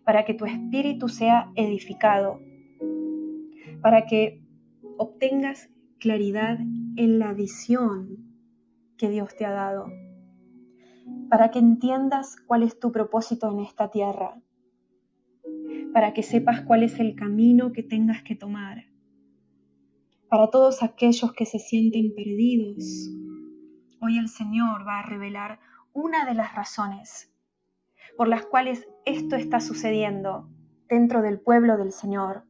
para que tu espíritu sea edificado, para que obtengas claridad en la visión que Dios te ha dado, para que entiendas cuál es tu propósito en esta tierra, para que sepas cuál es el camino que tengas que tomar. Para todos aquellos que se sienten perdidos, hoy el Señor va a revelar una de las razones por las cuales esto está sucediendo dentro del pueblo del Señor,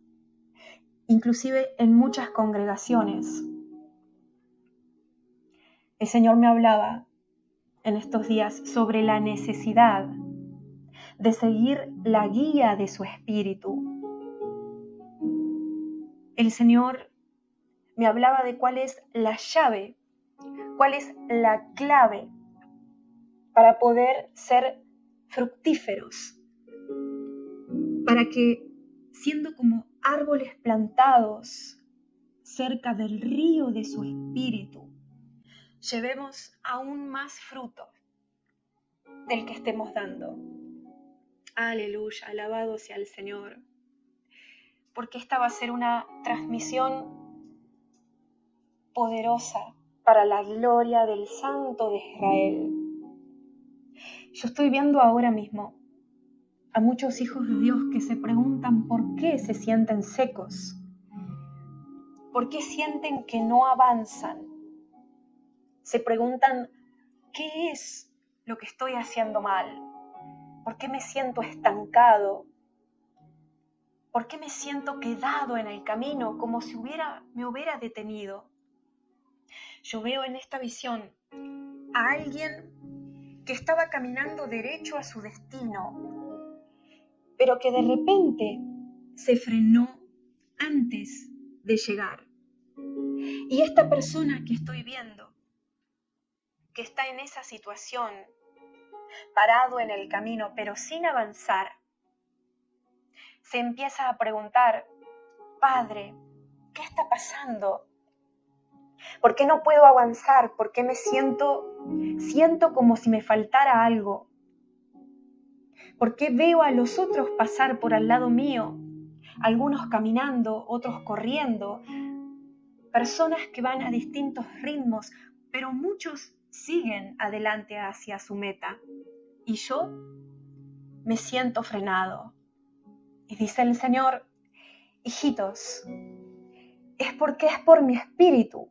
inclusive en muchas congregaciones. El Señor me hablaba en estos días sobre la necesidad de seguir la guía de su espíritu. El Señor me hablaba de cuál es la llave, cuál es la clave para poder ser fructíferos, para que, siendo como árboles plantados cerca del río de su espíritu, llevemos aún más fruto del que estemos dando. Aleluya, alabado sea el Señor, porque esta va a ser una transmisión poderosa para la gloria del Santo de Israel. Yo estoy viendo ahora mismo a muchos hijos de Dios que se preguntan por qué se sienten secos, por qué sienten que no avanzan. Se preguntan, ¿qué es lo que estoy haciendo mal? ¿Por qué me siento estancado? ¿Por qué me siento quedado en el camino como si me hubiera detenido? Yo veo en esta visión a alguien que estaba caminando derecho a su destino, pero que de repente se frenó antes de llegar. Y esta persona que estoy viendo, que está en esa situación, parado en el camino, pero sin avanzar, se empieza a preguntar, Padre, ¿qué está pasando? ¿Por qué no puedo avanzar? ¿Por qué me siento como si me faltara algo? ¿Por qué veo a los otros pasar por al lado mío? Algunos caminando, otros corriendo, personas que van a distintos ritmos, pero muchos siguen adelante hacia su meta. Y yo me siento frenado. Y dice el Señor, hijitos, es porque es por mi espíritu,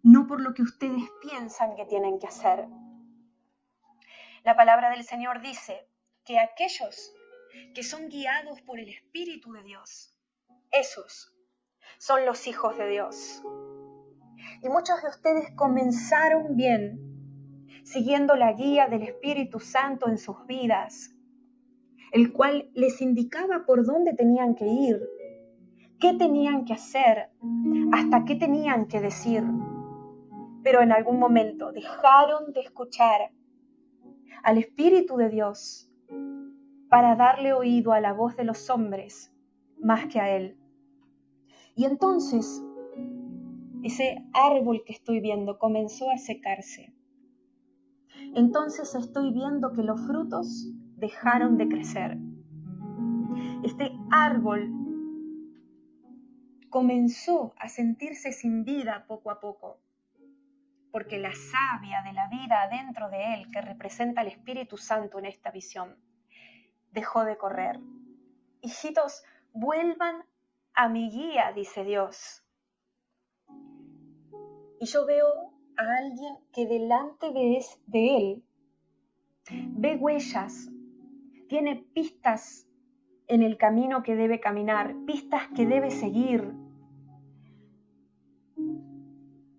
no por lo que ustedes piensan que tienen que hacer. La palabra del Señor dice que aquellos que son guiados por el Espíritu de Dios, esos son los hijos de Dios. Y muchos de ustedes comenzaron bien, siguiendo la guía del Espíritu Santo en sus vidas, el cual les indicaba por dónde tenían que ir, qué tenían que hacer, hasta qué tenían que decir. Pero en algún momento dejaron de escuchar al Espíritu de Dios para darle oído a la voz de los hombres más que a Él. Y entonces ese árbol que estoy viendo comenzó a secarse. Entonces estoy viendo que los frutos dejaron de crecer. Este árbol comenzó a sentirse sin vida poco a poco, porque la savia de la vida dentro de él, que representa al Espíritu Santo en esta visión, dejó de correr. Hijitos, vuelvan a mi guía, dice Dios. Y yo veo a alguien que delante de él ve huellas, tiene pistas en el camino que debe caminar, pistas que debe seguir.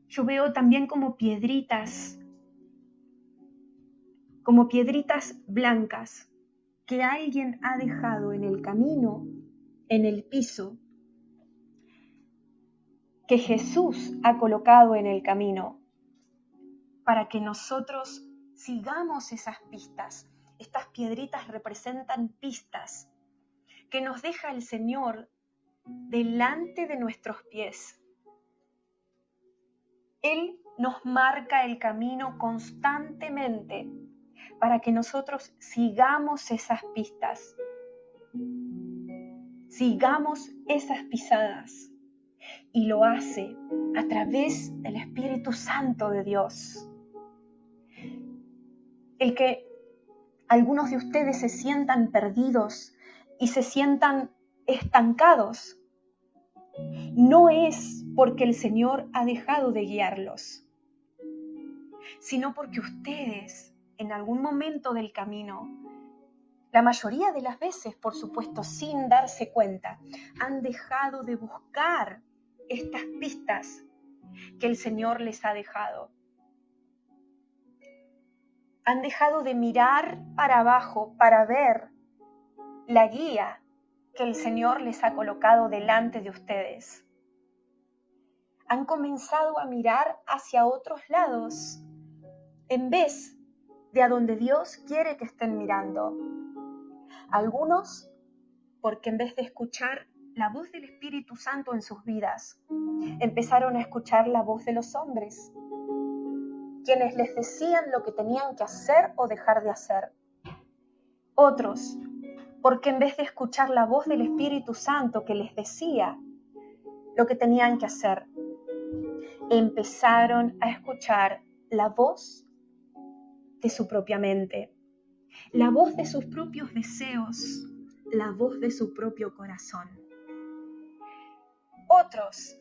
Yo veo también como piedritas blancas que alguien ha dejado en el camino, en el piso, que Jesús ha colocado en el camino, para que nosotros sigamos esas pistas. Estas piedritas representan pistas que nos deja el Señor delante de nuestros pies. Él nos marca el camino constantemente para que nosotros sigamos esas pistas, sigamos esas pisadas. Y lo hace a través del Espíritu Santo de Dios. El que algunos de ustedes se sientan perdidos y se sientan estancados, no es porque el Señor ha dejado de guiarlos, sino porque ustedes, en algún momento del camino, la mayoría de las veces, por supuesto, sin darse cuenta, han dejado de buscar estas pistas que el Señor les ha dejado. Han dejado de mirar para abajo para ver la guía que el Señor les ha colocado delante de ustedes. Han comenzado a mirar hacia otros lados en vez de a donde Dios quiere que estén mirando. Algunos, porque en vez de escuchar la voz del Espíritu Santo en sus vidas, empezaron a escuchar la voz de los hombres, quienes les decían lo que tenían que hacer o dejar de hacer. Otros, porque en vez de escuchar la voz del Espíritu Santo que les decía lo que tenían que hacer, empezaron a escuchar la voz de su propia mente, la voz de sus propios deseos, la voz de su propio corazón. Otros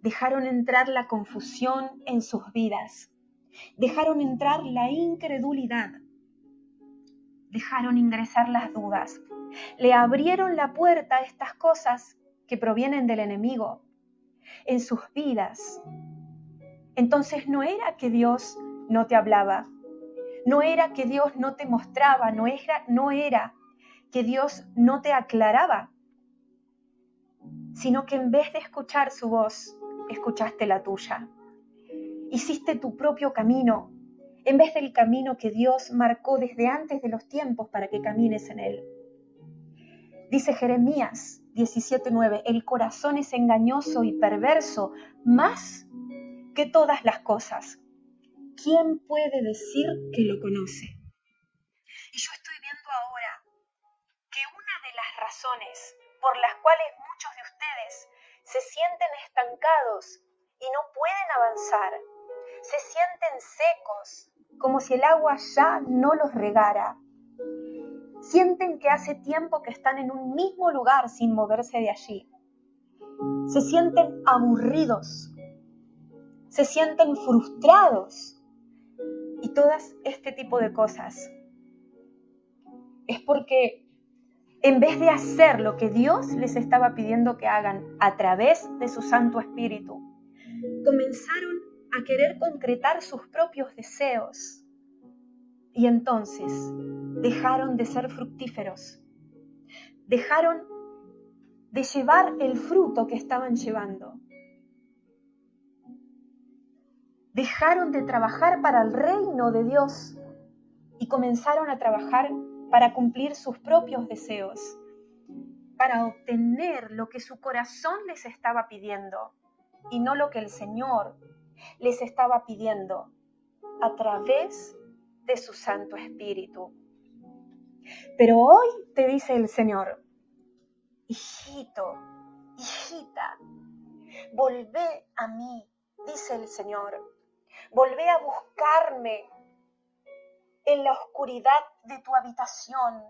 dejaron entrar la confusión en sus vidas, dejaron entrar la incredulidad, dejaron ingresar las dudas, le abrieron la puerta a estas cosas que provienen del enemigo en sus vidas. Entonces no era que Dios no te hablaba, no era que Dios no te mostraba, no era que Dios no te aclaraba, sino que en vez de escuchar su voz, escuchaste la tuya. Hiciste tu propio camino, en vez del camino que Dios marcó desde antes de los tiempos para que camines en él. Dice Jeremías 17:9, el corazón es engañoso y perverso, más que todas las cosas. ¿Quién puede decir que lo conoce? Y yo estoy viendo ahora que una de las razones por las cuales muchos de ustedes se sienten estancados y no pueden avanzar, se sienten secos, como si el agua ya no los regara. Sienten que hace tiempo que están en un mismo lugar sin moverse de allí. Se sienten aburridos, se sienten frustrados y todas este tipo de cosas. Es porque en vez de hacer lo que Dios les estaba pidiendo que hagan a través de su Santo Espíritu, comenzaron a querer concretar sus propios deseos y entonces dejaron de ser fructíferos, dejaron de llevar el fruto que estaban llevando, dejaron de trabajar para el reino de Dios y comenzaron a trabajar para cumplir sus propios deseos, para obtener lo que su corazón les estaba pidiendo y no lo que el Señor les estaba pidiendo a través de su Santo Espíritu. Pero hoy te dice el Señor, hijito, hijita, volvé a mí, dice el Señor, volvé a buscarme en la oscuridad de tu habitación,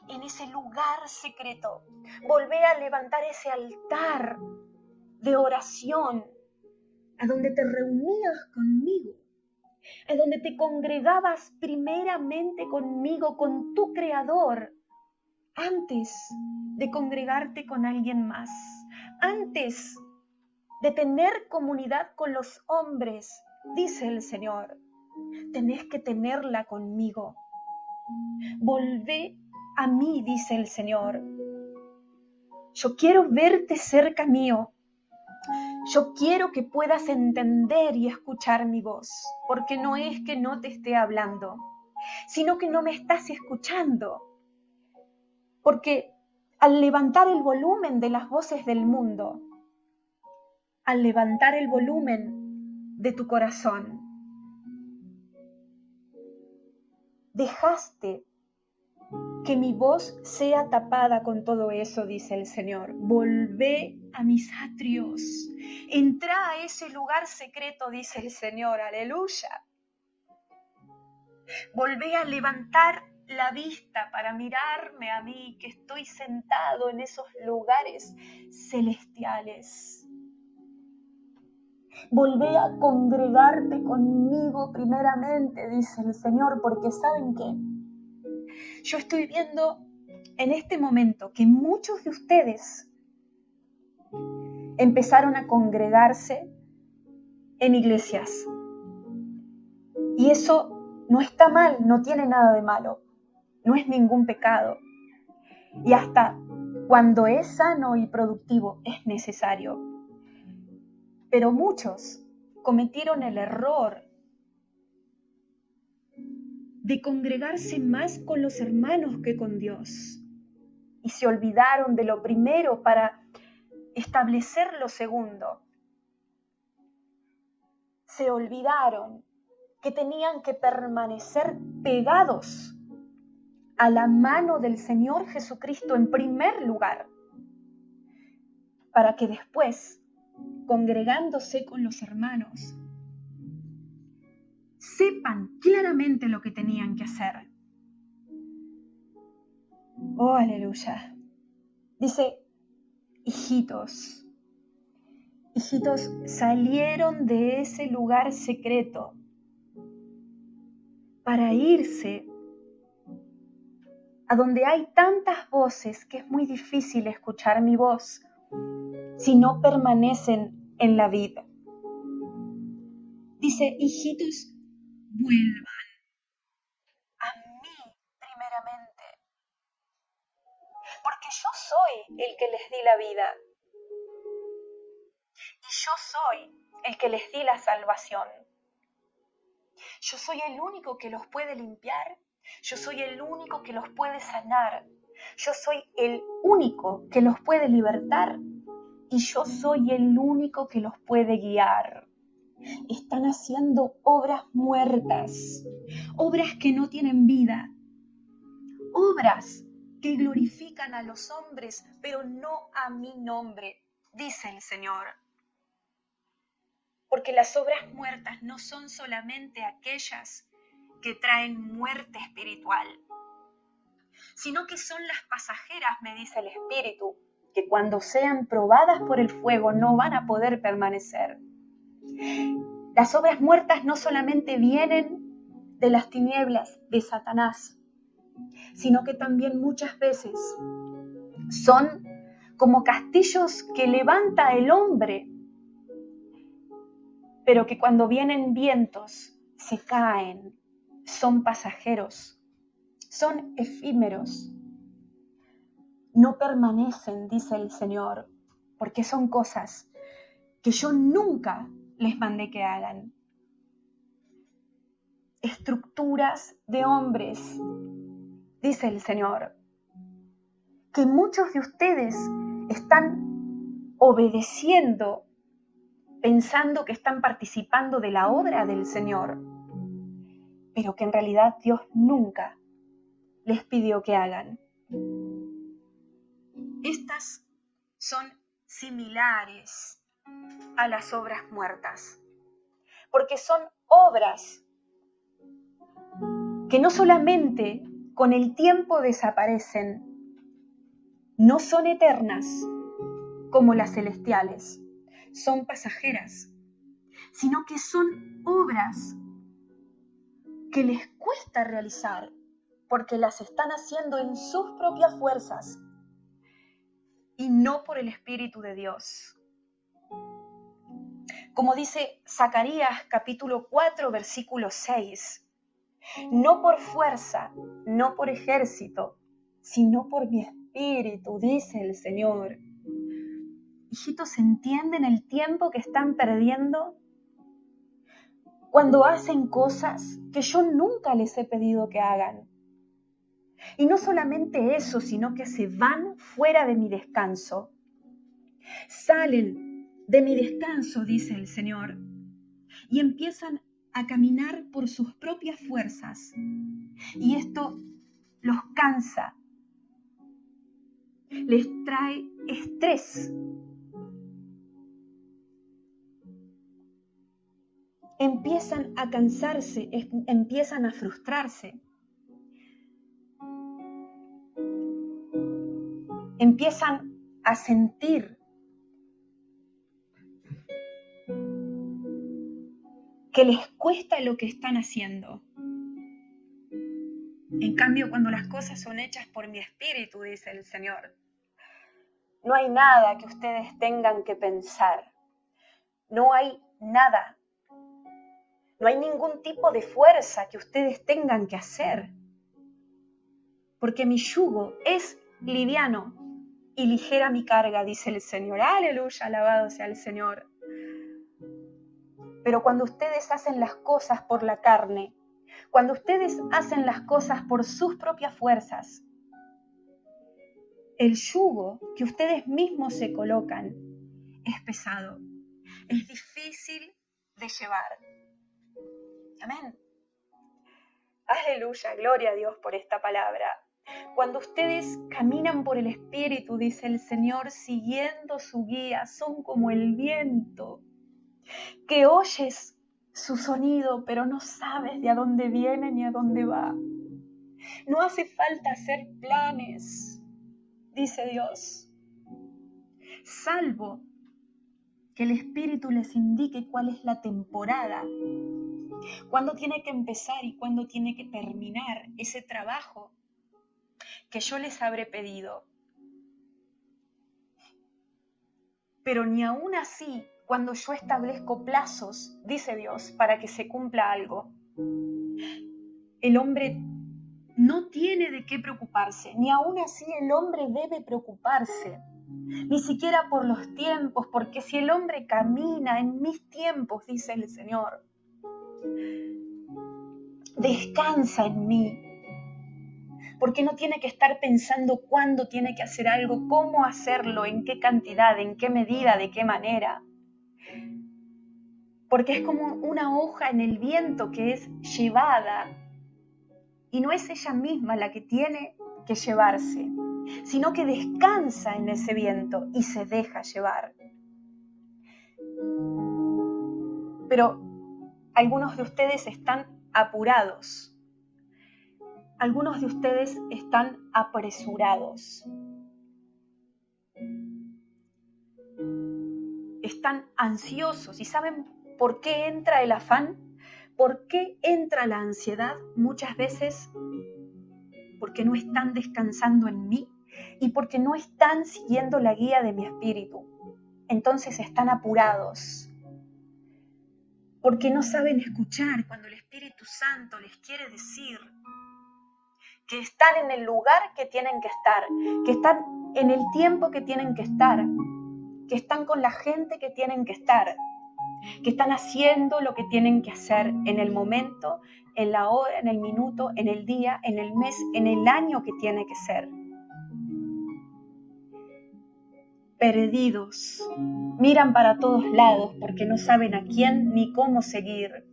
en ese lugar secreto. Volvé a levantar ese altar de oración, a donde te reunías conmigo, a donde te congregabas primeramente conmigo, con tu Creador, antes de congregarte con alguien más, antes de tener comunidad con los hombres, dice el Señor, tenés que tenerla conmigo. Volvé a mí, dice el Señor. Yo quiero verte cerca mío. Yo quiero que puedas entender y escuchar mi voz, porque no es que no te esté hablando, sino que no me estás escuchando. Porque al levantar el volumen de las voces del mundo, al levantar el volumen de tu corazón, dejaste que mi voz sea tapada con todo eso, dice el Señor. Volvé a mis atrios. Entrá a ese lugar secreto, dice el Señor. Aleluya. Volvé a levantar la vista para mirarme a mí, que estoy sentado en esos lugares celestiales. Volvé a congregarte conmigo primeramente, dice el Señor, porque ¿saben qué? Yo estoy viendo en este momento que muchos de ustedes empezaron a congregarse en iglesias. Y eso no está mal, no tiene nada de malo, no es ningún pecado. Y hasta cuando es sano y productivo es necesario. Pero muchos cometieron el error de congregarse más con los hermanos que con Dios. Y se olvidaron de lo primero para establecer lo segundo. Se olvidaron que tenían que permanecer pegados a la mano del Señor Jesucristo en primer lugar, para que después, congregándose con los hermanos, sepan claramente lo que tenían que hacer. Oh, aleluya. Dice, hijitos salieron de ese lugar secreto para irse a donde hay tantas voces que es muy difícil escuchar mi voz si no permanecen en la vida. Dice, hijitos, vuelvan a mí primeramente, porque yo soy el que les di la vida y yo soy el que les di la salvación. Yo soy el único que los puede limpiar, yo soy el único que los puede sanar, yo soy el único que los puede libertar y yo soy el único que los puede guiar. Están haciendo obras muertas, obras que no tienen vida, obras que glorifican a los hombres, pero no a mi nombre, dice el Señor. Porque las obras muertas no son solamente aquellas que traen muerte espiritual, sino que son las pasajeras, me dice el Espíritu, que cuando sean probadas por el fuego no van a poder permanecer. Las obras muertas no solamente vienen de las tinieblas de Satanás, sino que también muchas veces son como castillos que levanta el hombre, pero que cuando vienen vientos se caen, son pasajeros, son efímeros, no permanecen, dice el Señor, porque son cosas que yo nunca les mandé que hagan. Estructuras de hombres, dice el Señor, que muchos de ustedes están obedeciendo, pensando que están participando de la obra del Señor, pero que en realidad Dios nunca les pidió que hagan. Estas son similares a las obras muertas, porque son obras que no solamente con el tiempo desaparecen, no son eternas como las celestiales, son pasajeras, sino que son obras que les cuesta realizar porque las están haciendo en sus propias fuerzas y no por el Espíritu de Dios. Como dice Zacarías capítulo 4, versículo 6, no por fuerza, no por ejército, sino por mi espíritu, dice el Señor. Hijitos, ¿entienden el tiempo que están perdiendo cuando hacen cosas que yo nunca les he pedido que hagan? Y no solamente eso, sino que se van fuera de mi descanso. Salen de mi descanso, dice el Señor, y empiezan a caminar por sus propias fuerzas y esto los cansa, les trae estrés. Empiezan a cansarse, empiezan a frustrarse. Empiezan a sentir que les cuesta lo que están haciendo. En cambio, cuando las cosas son hechas por mi espíritu, dice el Señor, no hay nada que ustedes tengan que pensar. No hay nada. No hay ningún tipo de fuerza que ustedes tengan que hacer. Porque mi yugo es liviano y ligera mi carga, dice el Señor. Aleluya, alabado sea el Señor. Pero cuando ustedes hacen las cosas por la carne, cuando ustedes hacen las cosas por sus propias fuerzas, el yugo que ustedes mismos se colocan es pesado, es difícil de llevar. Amén. Aleluya, gloria a Dios por esta palabra. Cuando ustedes caminan por el Espíritu, dice el Señor, siguiendo su guía, son como el viento, que oyes su sonido, pero no sabes de a dónde viene ni a dónde va. No hace falta hacer planes, dice Dios, salvo que el Espíritu les indique cuál es la temporada, cuándo tiene que empezar y cuándo tiene que terminar ese trabajo que yo les habré pedido. Pero ni aún así, cuando yo establezco plazos, dice Dios, para que se cumpla algo, el hombre no tiene de qué preocuparse, ni aún así el hombre debe preocuparse, ni siquiera por los tiempos, porque si el hombre camina en mis tiempos, dice el Señor, descansa en mí, porque no tiene que estar pensando cuándo tiene que hacer algo, cómo hacerlo, en qué cantidad, en qué medida, de qué manera. Porque es como una hoja en el viento que es llevada y no es ella misma la que tiene que llevarse, sino que descansa en ese viento y se deja llevar. Pero algunos de ustedes están apurados, algunos de ustedes están apresurados, están ansiosos. ¿Y saben por qué entra el afán? ¿Por qué entra la ansiedad? Muchas veces porque no están descansando en mí y porque no están siguiendo la guía de mi espíritu. Entonces están apurados, porque no saben escuchar cuando el Espíritu Santo les quiere decir que están en el lugar que tienen que estar, que están en el tiempo que tienen que estar, que están con la gente que tienen que estar, que están haciendo lo que tienen que hacer en el momento, en la hora, en el minuto, en el día, en el mes, en el año que tiene que ser. Perdidos, miran para todos lados porque no saben a quién ni cómo seguir.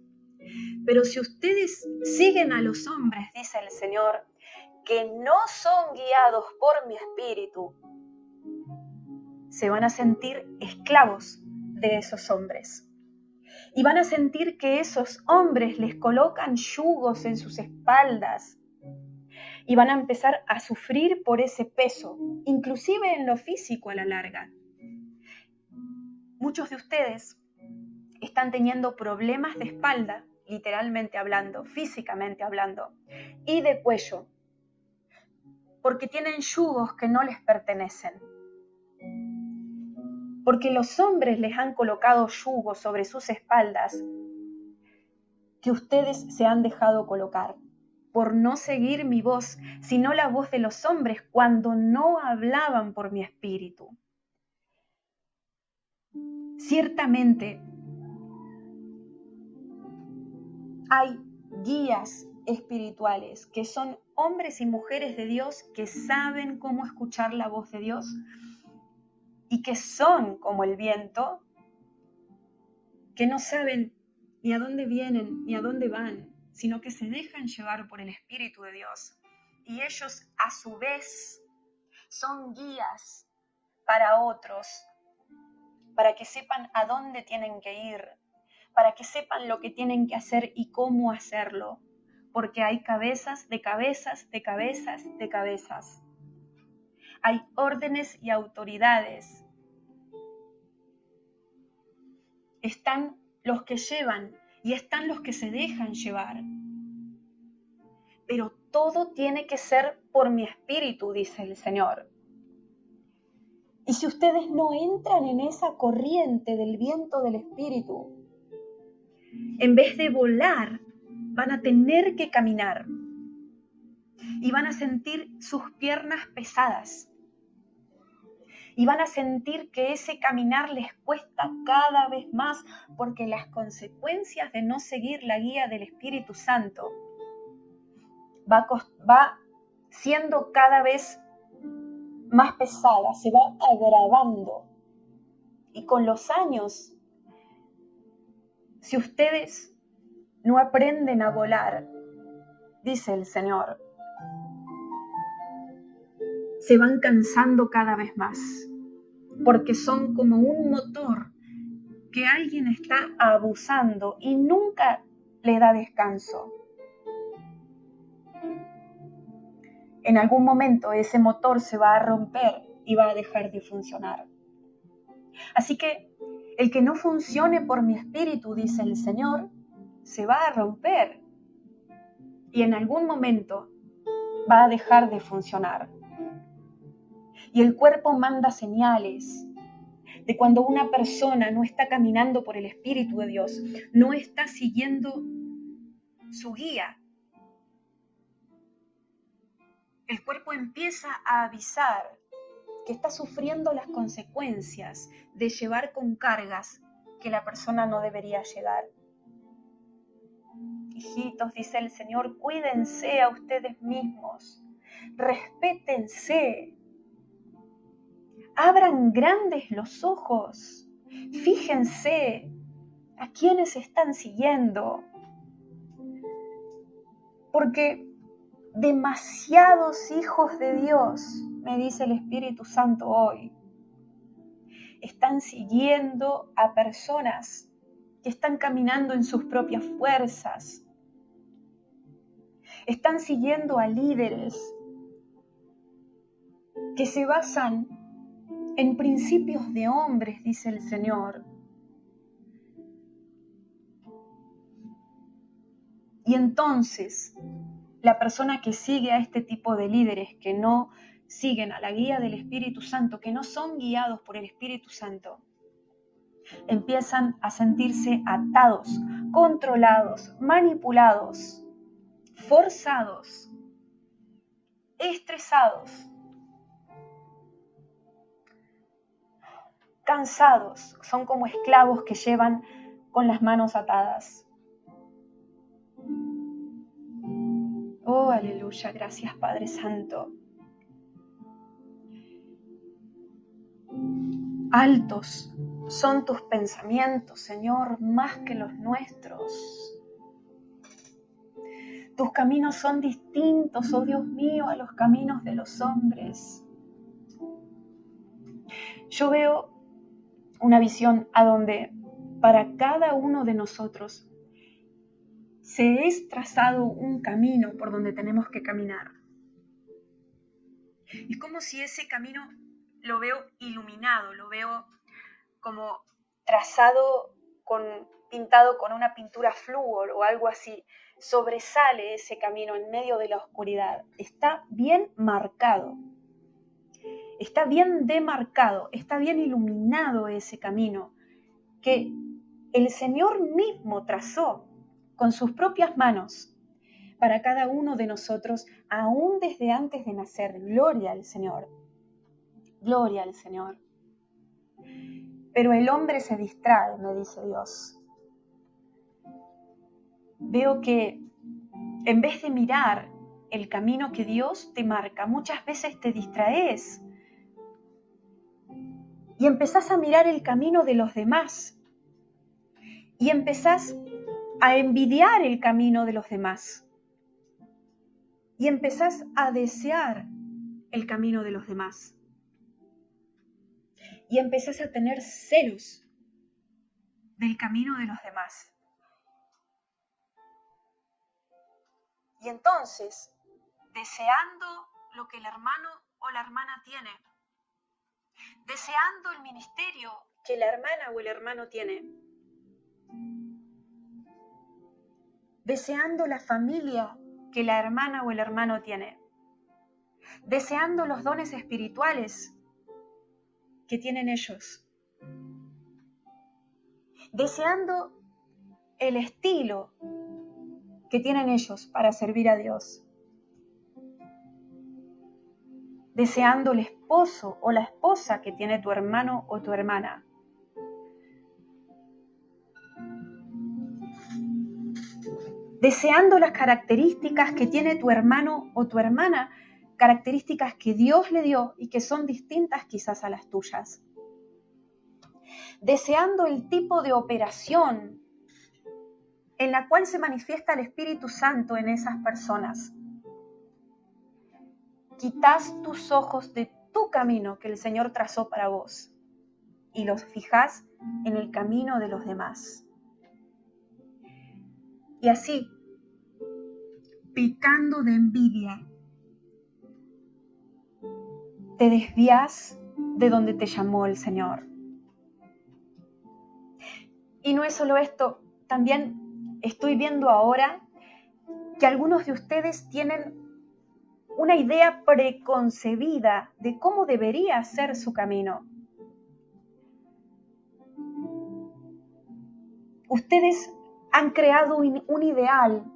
Pero si ustedes siguen a los hombres, dice el Señor, que no son guiados por mi espíritu, se van a sentir esclavos de esos hombres. Y van a sentir que esos hombres les colocan yugos en sus espaldas y van a empezar a sufrir por ese peso, inclusive en lo físico a la larga. Muchos de ustedes están teniendo problemas de espalda, literalmente hablando, físicamente hablando, y de cuello, porque tienen yugos que no les pertenecen. Porque los hombres les han colocado yugos sobre sus espaldas que ustedes se han dejado colocar por no seguir mi voz, sino la voz de los hombres cuando no hablaban por mi espíritu. Ciertamente hay guías espirituales que son hombres y mujeres de Dios que saben cómo escuchar la voz de Dios y que son como el viento, que no saben ni a dónde vienen, ni a dónde van, sino que se dejan llevar por el Espíritu de Dios. Y ellos a su vez son guías para otros, para que sepan a dónde tienen que ir, para que sepan lo que tienen que hacer y cómo hacerlo, porque hay cabezas de cabezas de cabezas de cabezas. Hay órdenes y autoridades. Están los que llevan y están los que se dejan llevar. Pero todo tiene que ser por mi espíritu, dice el Señor. Y si ustedes no entran en esa corriente del viento del espíritu, en vez de volar, van a tener que caminar. Y van a sentir sus piernas pesadas. Y van a sentir que ese caminar les cuesta cada vez más, porque las consecuencias de no seguir la guía del Espíritu Santo va siendo cada vez más pesada, se va agravando. Y con los años, si ustedes no aprenden a volar, dice el Señor, se van cansando cada vez más, porque son como un motor que alguien está abusando y nunca le da descanso. En algún momento ese motor se va a romper y va a dejar de funcionar. Así que el que no funcione por mi espíritu, dice el Señor, se va a romper y en algún momento va a dejar de funcionar. Y el cuerpo manda señales de cuando una persona no está caminando por el Espíritu de Dios, no está siguiendo su guía. El cuerpo empieza a avisar que está sufriendo las consecuencias de llevar con cargas que la persona no debería llevar. Hijitos, dice el Señor, cuídense a ustedes mismos, respétense. Abran grandes los ojos, fíjense a quiénes están siguiendo, porque demasiados hijos de Dios, me dice el Espíritu Santo hoy, están siguiendo a personas que están caminando en sus propias fuerzas, están siguiendo a líderes que se basan en principios de hombres, dice el Señor. Y entonces, la persona que sigue a este tipo de líderes que no siguen a la guía del Espíritu Santo, que no son guiados por el Espíritu Santo, empiezan a sentirse atados, controlados, manipulados, forzados, estresados, cansados, son como esclavos que llevan con las manos atadas. Oh, aleluya, gracias Padre Santo. Altos son tus pensamientos, Señor, más que los nuestros. Tus caminos son distintos, oh Dios mío, a los caminos de los hombres. Yo veo una visión a donde para cada uno de nosotros se es trazado un camino por donde tenemos que caminar. Es como si ese camino lo veo iluminado, lo veo como trazado, pintado con una pintura flúor o algo así. Sobresale ese camino en medio de la oscuridad. Está bien marcado. Está bien demarcado, está bien iluminado ese camino que el Señor mismo trazó con sus propias manos para cada uno de nosotros, aún desde antes de nacer. Gloria al Señor. Gloria al Señor. Pero el hombre se distrae, me dice Dios. Veo que en vez de mirar el camino que Dios te marca, muchas veces te distraes y empezás a mirar el camino de los demás y empezás a envidiar el camino de los demás y empezás a desear el camino de los demás y empezás a tener celos del camino de los demás. Y entonces, deseando lo que el hermano o la hermana tiene, deseando el ministerio que la hermana o el hermano tiene, deseando la familia que la hermana o el hermano tiene, deseando los dones espirituales que tienen ellos, deseando el estilo que tienen ellos para servir a Dios, deseando el esposo o la esposa que tiene tu hermano o tu hermana, deseando las características que tiene tu hermano o tu hermana, características que Dios le dio y que son distintas quizás a las tuyas, deseando el tipo de operación en la cual se manifiesta el Espíritu Santo en esas personas. Quitas tus ojos de tu camino que el Señor trazó para vos y los fijás en el camino de los demás. Y así, picando de envidia, te desvías de donde te llamó el Señor. Y no es solo esto, también estoy viendo ahora que algunos de ustedes tienen una idea preconcebida de cómo debería ser su camino. Ustedes han creado un ideal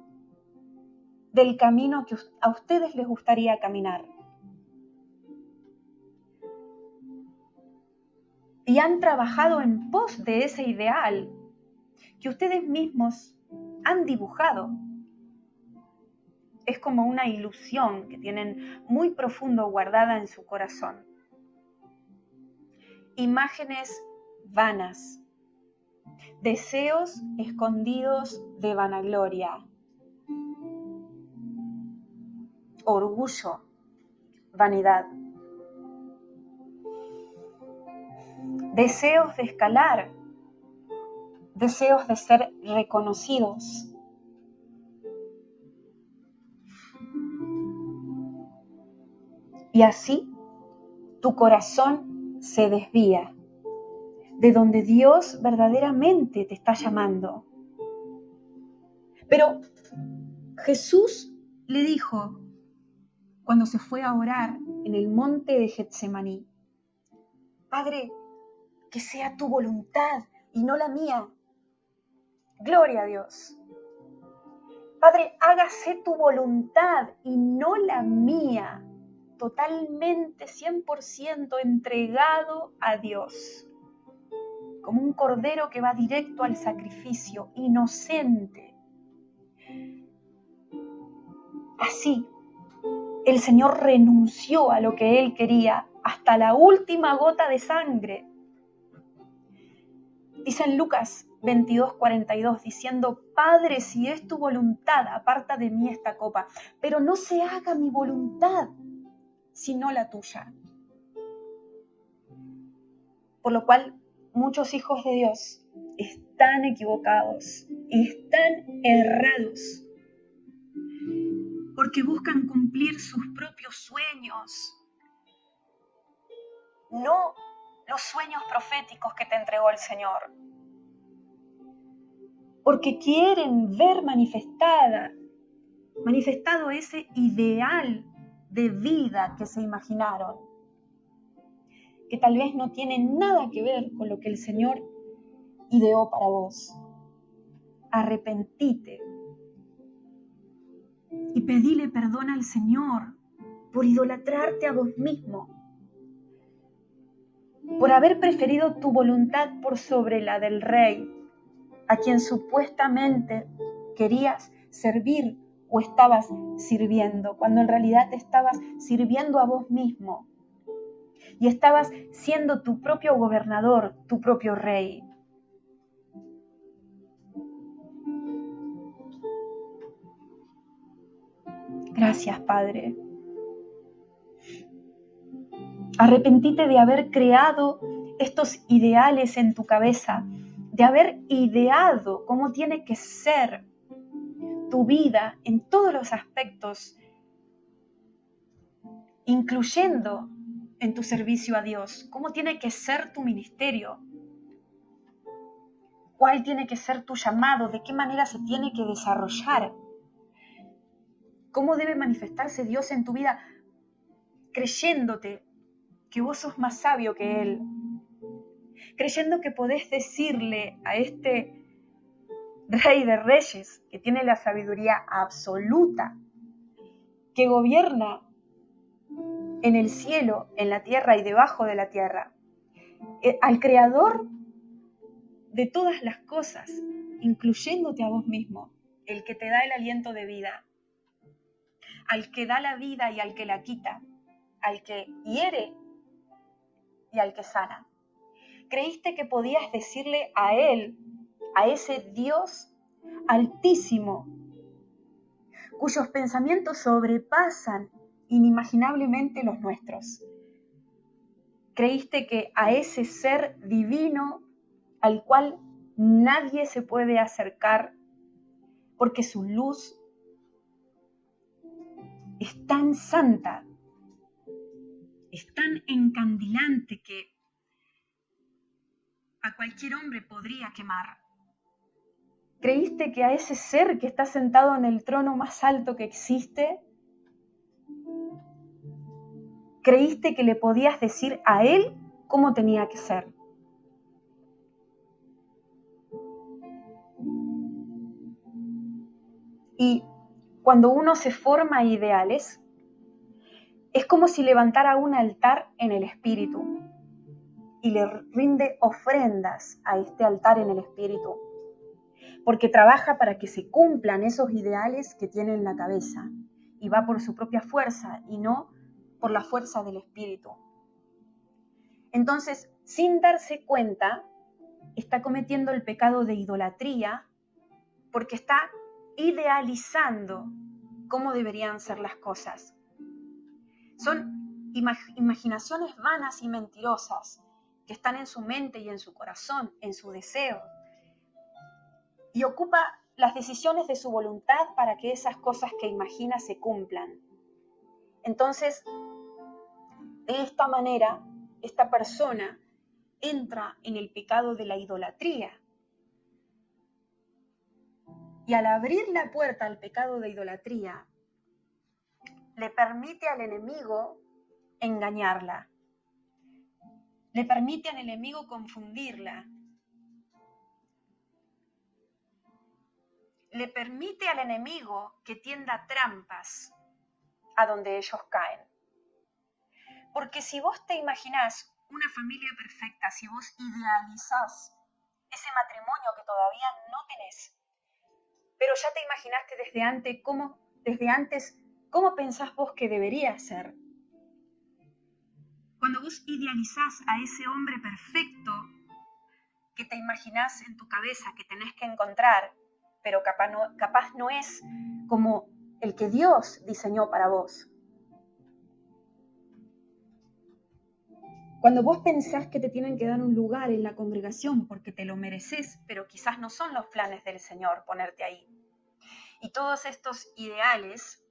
del camino que a ustedes les gustaría caminar. Y han trabajado en pos de ese ideal que ustedes mismos han dibujado. Es como una ilusión que tienen muy profundo guardada en su corazón. Imágenes vanas, deseos escondidos de vanagloria, orgullo, vanidad, deseos de escalar, deseos de ser reconocidos. Y así tu corazón se desvía de donde Dios verdaderamente te está llamando. Pero Jesús le dijo, cuando se fue a orar en el monte de Getsemaní, Padre, que sea tu voluntad y no la mía. Gloria a Dios. Padre, hágase tu voluntad y no la mía. Totalmente, 100% entregado a Dios. Como un cordero que va directo al sacrificio, inocente. Así, el Señor renunció a lo que Él quería hasta la última gota de sangre. Dice en Lucas 22:42, diciendo, Padre, si es tu voluntad, aparta de mí esta copa, pero no se haga mi voluntad, sino la tuya. Por lo cual, muchos hijos de Dios están equivocados, están errados, porque buscan cumplir sus propios sueños, no los sueños proféticos que te entregó el Señor. Porque quieren ver manifestado ese ideal de vida que se imaginaron, que tal vez no tiene nada que ver con lo que el Señor ideó para vos. Arrepentite y pedile perdón al Señor por idolatrarte a vos mismo, por haber preferido tu voluntad por sobre la del Rey, a quien supuestamente querías servir o estabas sirviendo, cuando en realidad te estabas sirviendo a vos mismo y estabas siendo tu propio gobernador, tu propio rey. Gracias, Padre. Arrepentite de haber creado estos ideales en tu cabeza, de haber ideado cómo tiene que ser tu vida en todos los aspectos, incluyendo en tu servicio a Dios, cómo tiene que ser tu ministerio, cuál tiene que ser tu llamado, de qué manera se tiene que desarrollar, cómo debe manifestarse Dios en tu vida, creyéndote que vos sos más sabio que Él, creyendo que podés decirle a este Rey de Reyes, que tiene la sabiduría absoluta, que gobierna en el cielo, en la tierra y debajo de la tierra, al Creador de todas las cosas, incluyéndote a vos mismo, el que te da el aliento de vida, al que da la vida y al que la quita, al que hiere y al que sana. Creíste que podías decirle a Él, a ese Dios altísimo, cuyos pensamientos sobrepasan inimaginablemente los nuestros. Creíste que a ese ser divino al cual nadie se puede acercar porque su luz es tan santa, es tan encandilante que a cualquier hombre podría quemar. ¿Creíste que a ese ser que está sentado en el trono más alto que existe, creíste que le podías decir a él cómo tenía que ser? Y cuando uno se forma ideales, es como si levantara un altar en el espíritu y le rinde ofrendas a este altar en el espíritu, porque trabaja para que se cumplan esos ideales que tiene en la cabeza y va por su propia fuerza y no por la fuerza del espíritu. Entonces, sin darse cuenta, está cometiendo el pecado de idolatría porque está idealizando cómo deberían ser las cosas. Son imaginaciones vanas y mentirosas que están en su mente y en su corazón, en su deseo, y ocupa las decisiones de su voluntad para que esas cosas que imagina se cumplan. Entonces, de esta manera, esta persona entra en el pecado de la idolatría. Y al abrir la puerta al pecado de idolatría, le permite al enemigo engañarla. Le permite al enemigo confundirla. Le permite al enemigo que tienda trampas a donde ellos caen. Porque si vos te imaginás una familia perfecta, si vos idealizás ese matrimonio que todavía no tenés, pero ya te imaginaste desde antes cómo pensás vos que debería ser. Cuando vos idealizás a ese hombre perfecto que te imaginás en tu cabeza que tenés que encontrar, pero capaz no es como el que Dios diseñó para vos. Cuando vos pensás que te tienen que dar un lugar en la congregación porque te lo mereces, pero quizás no son los planes del Señor ponerte ahí. Y todos estos ideales,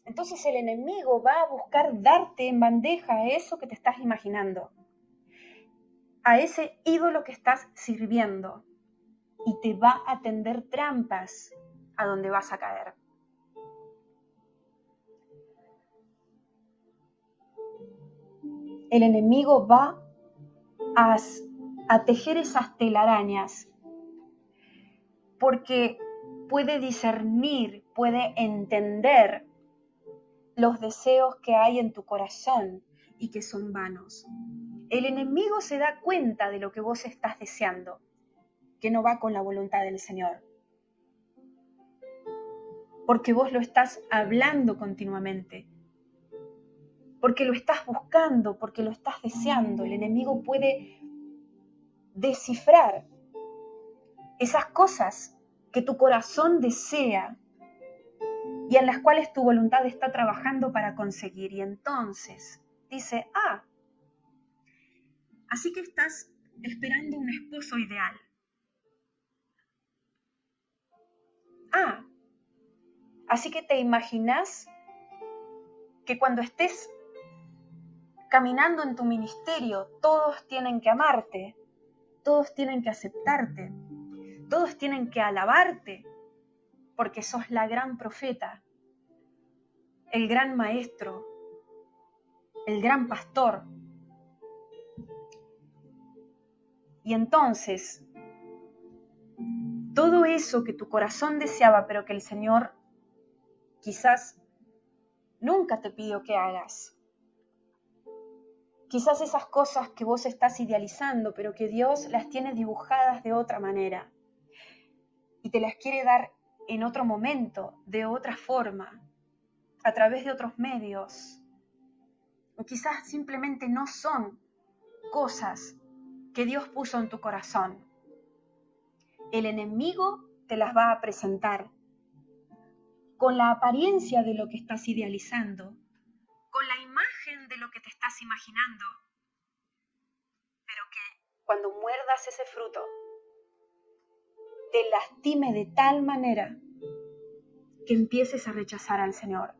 entonces el enemigo va a buscar darte en bandeja a eso que te estás imaginando, a ese ídolo que estás sirviendo, y te va a tender trampas a donde vas a caer. El enemigo va a tejer esas telarañas porque puede discernir, puede entender los deseos que hay en tu corazón y que son vanos. El enemigo se da cuenta de lo que vos estás deseando, que no va con la voluntad del Señor. Porque vos lo estás hablando continuamente, porque lo estás buscando, porque lo estás deseando. El enemigo puede descifrar esas cosas que tu corazón desea y en las cuales tu voluntad está trabajando para conseguir. Y entonces dice, así que estás esperando un esposo ideal. Así que te imaginas que cuando estés caminando en tu ministerio, todos tienen que amarte, todos tienen que aceptarte, todos tienen que alabarte, porque sos la gran profeta, el gran maestro, el gran pastor. Y entonces, todo eso que tu corazón deseaba, pero que el Señor quizás nunca te pidió que hagas, quizás esas cosas que vos estás idealizando, pero que Dios las tiene dibujadas de otra manera y te las quiere dar en otro momento, de otra forma, a través de otros medios, o quizás simplemente no son cosas que Dios puso en tu corazón. El enemigo te las va a presentar con la apariencia de lo que estás idealizando, con la imagen de lo que te estás imaginando, pero que cuando muerdas ese fruto te lastime de tal manera que empieces a rechazar al Señor.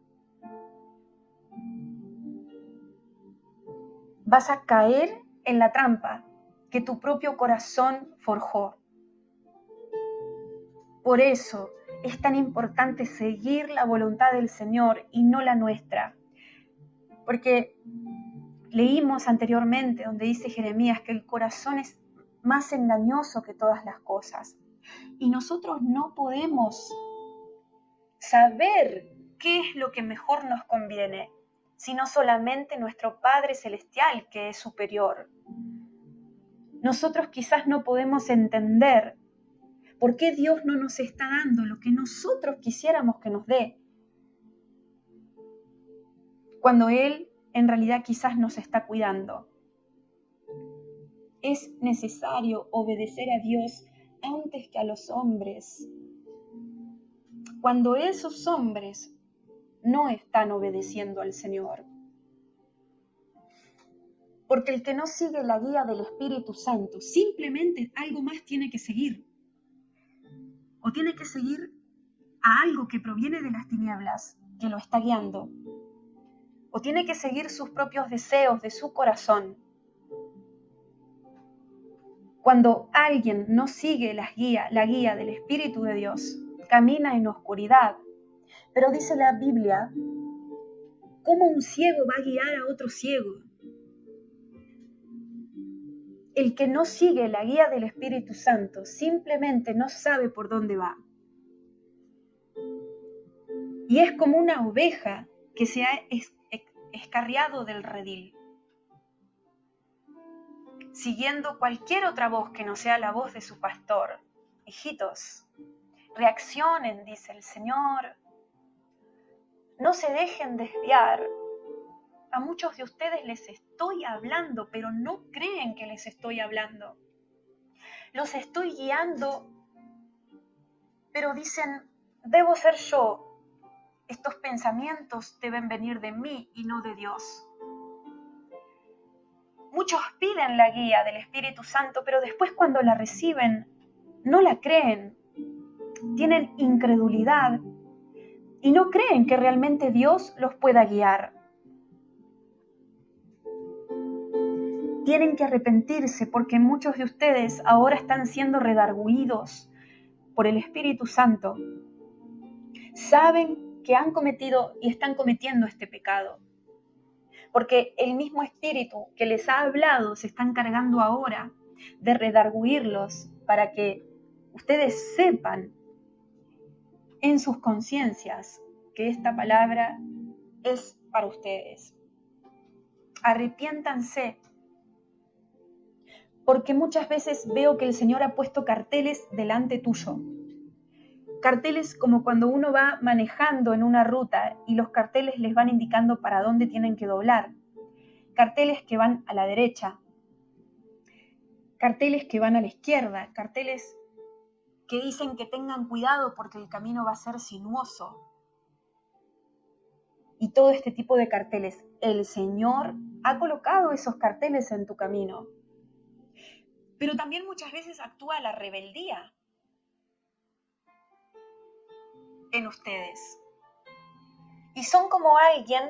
Vas a caer en la trampa que tu propio corazón forjó. Por eso es tan importante seguir la voluntad del Señor y no la nuestra. Porque leímos anteriormente donde dice Jeremías que el corazón es más engañoso que todas las cosas. Y nosotros no podemos saber qué es lo que mejor nos conviene, sino solamente nuestro Padre Celestial, que es superior. Nosotros quizás no podemos entender por qué Dios no nos está dando lo que nosotros quisiéramos que nos dé, cuando Él en realidad quizás nos está cuidando. Es necesario obedecer a Dios antes que a los hombres, cuando esos hombres no están obedeciendo al Señor. Porque el que no sigue la guía del Espíritu Santo, simplemente algo más tiene que seguir. O tiene que seguir a algo que proviene de las tinieblas, que lo está guiando. O tiene que seguir sus propios deseos de su corazón. Cuando alguien no sigue la guía del Espíritu de Dios, camina en oscuridad. Pero dice la Biblia, ¿cómo un ciego va a guiar a otro ciego? El que no sigue la guía del Espíritu Santo simplemente no sabe por dónde va. Y es como una oveja que se ha escarriado del redil, siguiendo cualquier otra voz que no sea la voz de su pastor. Hijitos, reaccionen, dice el Señor. No se dejen desviar. A muchos de ustedes les estoy hablando, pero no creen que les estoy hablando. Los estoy guiando, pero dicen, debo ser yo. Estos pensamientos deben venir de mí y no de Dios. Muchos piden la guía del Espíritu Santo, pero después cuando la reciben, no la creen. Tienen incredulidad y no creen que realmente Dios los pueda guiar. Tienen que arrepentirse porque muchos de ustedes ahora están siendo redarguidos por el Espíritu Santo. Saben que han cometido y están cometiendo este pecado. Porque el mismo Espíritu que les ha hablado se está encargando ahora de redarguirlos para que ustedes sepan en sus conciencias que esta palabra es para ustedes. Arrepiéntanse, porque muchas veces veo que el Señor ha puesto carteles delante tuyo. Carteles como cuando uno va manejando en una ruta y los carteles les van indicando para dónde tienen que doblar. Carteles que van a la derecha, carteles que van a la izquierda, carteles que dicen que tengan cuidado porque el camino va a ser sinuoso. y todo este tipo de carteles. El Señor ha colocado esos carteles en tu camino. Pero también muchas veces actúa la rebeldía en ustedes. Y son como alguien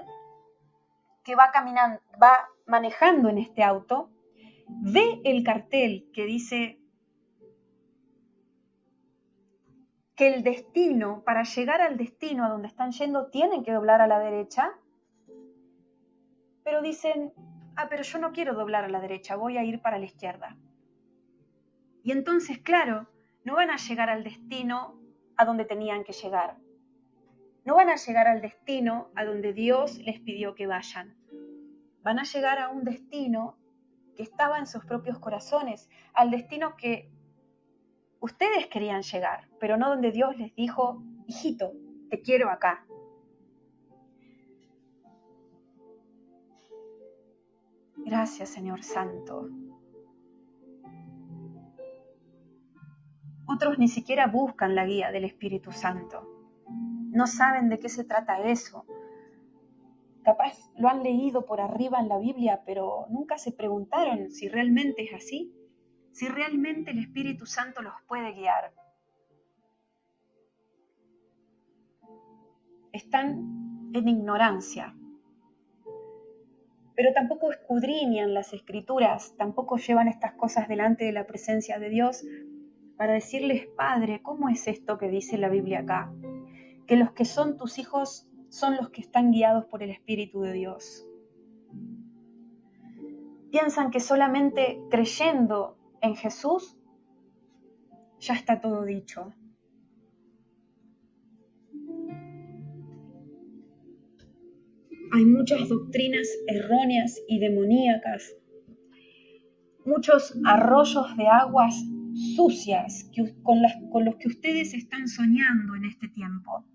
que va caminando, va manejando en este auto, ve el cartel que dice que el destino, para llegar al destino a donde están yendo, tienen que doblar a la derecha, pero dicen, pero yo no quiero doblar a la derecha, voy a ir para la izquierda. Y entonces, claro, no van a llegar al destino a donde tenían que llegar. No van a llegar al destino a donde Dios les pidió que vayan. Van a llegar a un destino que estaba en sus propios corazones, al destino que ustedes querían llegar, pero no donde Dios les dijo, hijito, te quiero acá. Gracias, Señor Santo. Otros ni siquiera buscan la guía del Espíritu Santo. No saben de qué se trata eso. Capaz lo han leído por arriba en la Biblia, pero nunca se preguntaron si realmente es así, si realmente el Espíritu Santo los puede guiar. Están en ignorancia, pero tampoco escudriñan las Escrituras, tampoco llevan estas cosas delante de la presencia de Dios para decirles, Padre, ¿cómo es esto que dice la Biblia acá? Que los que son tus hijos son los que están guiados por el Espíritu de Dios. Piensan que solamente creyendo en Jesús ya está todo dicho. Hay muchas doctrinas erróneas y demoníacas, muchos arroyos de aguas sucias con los que ustedes están soñando en este tiempo.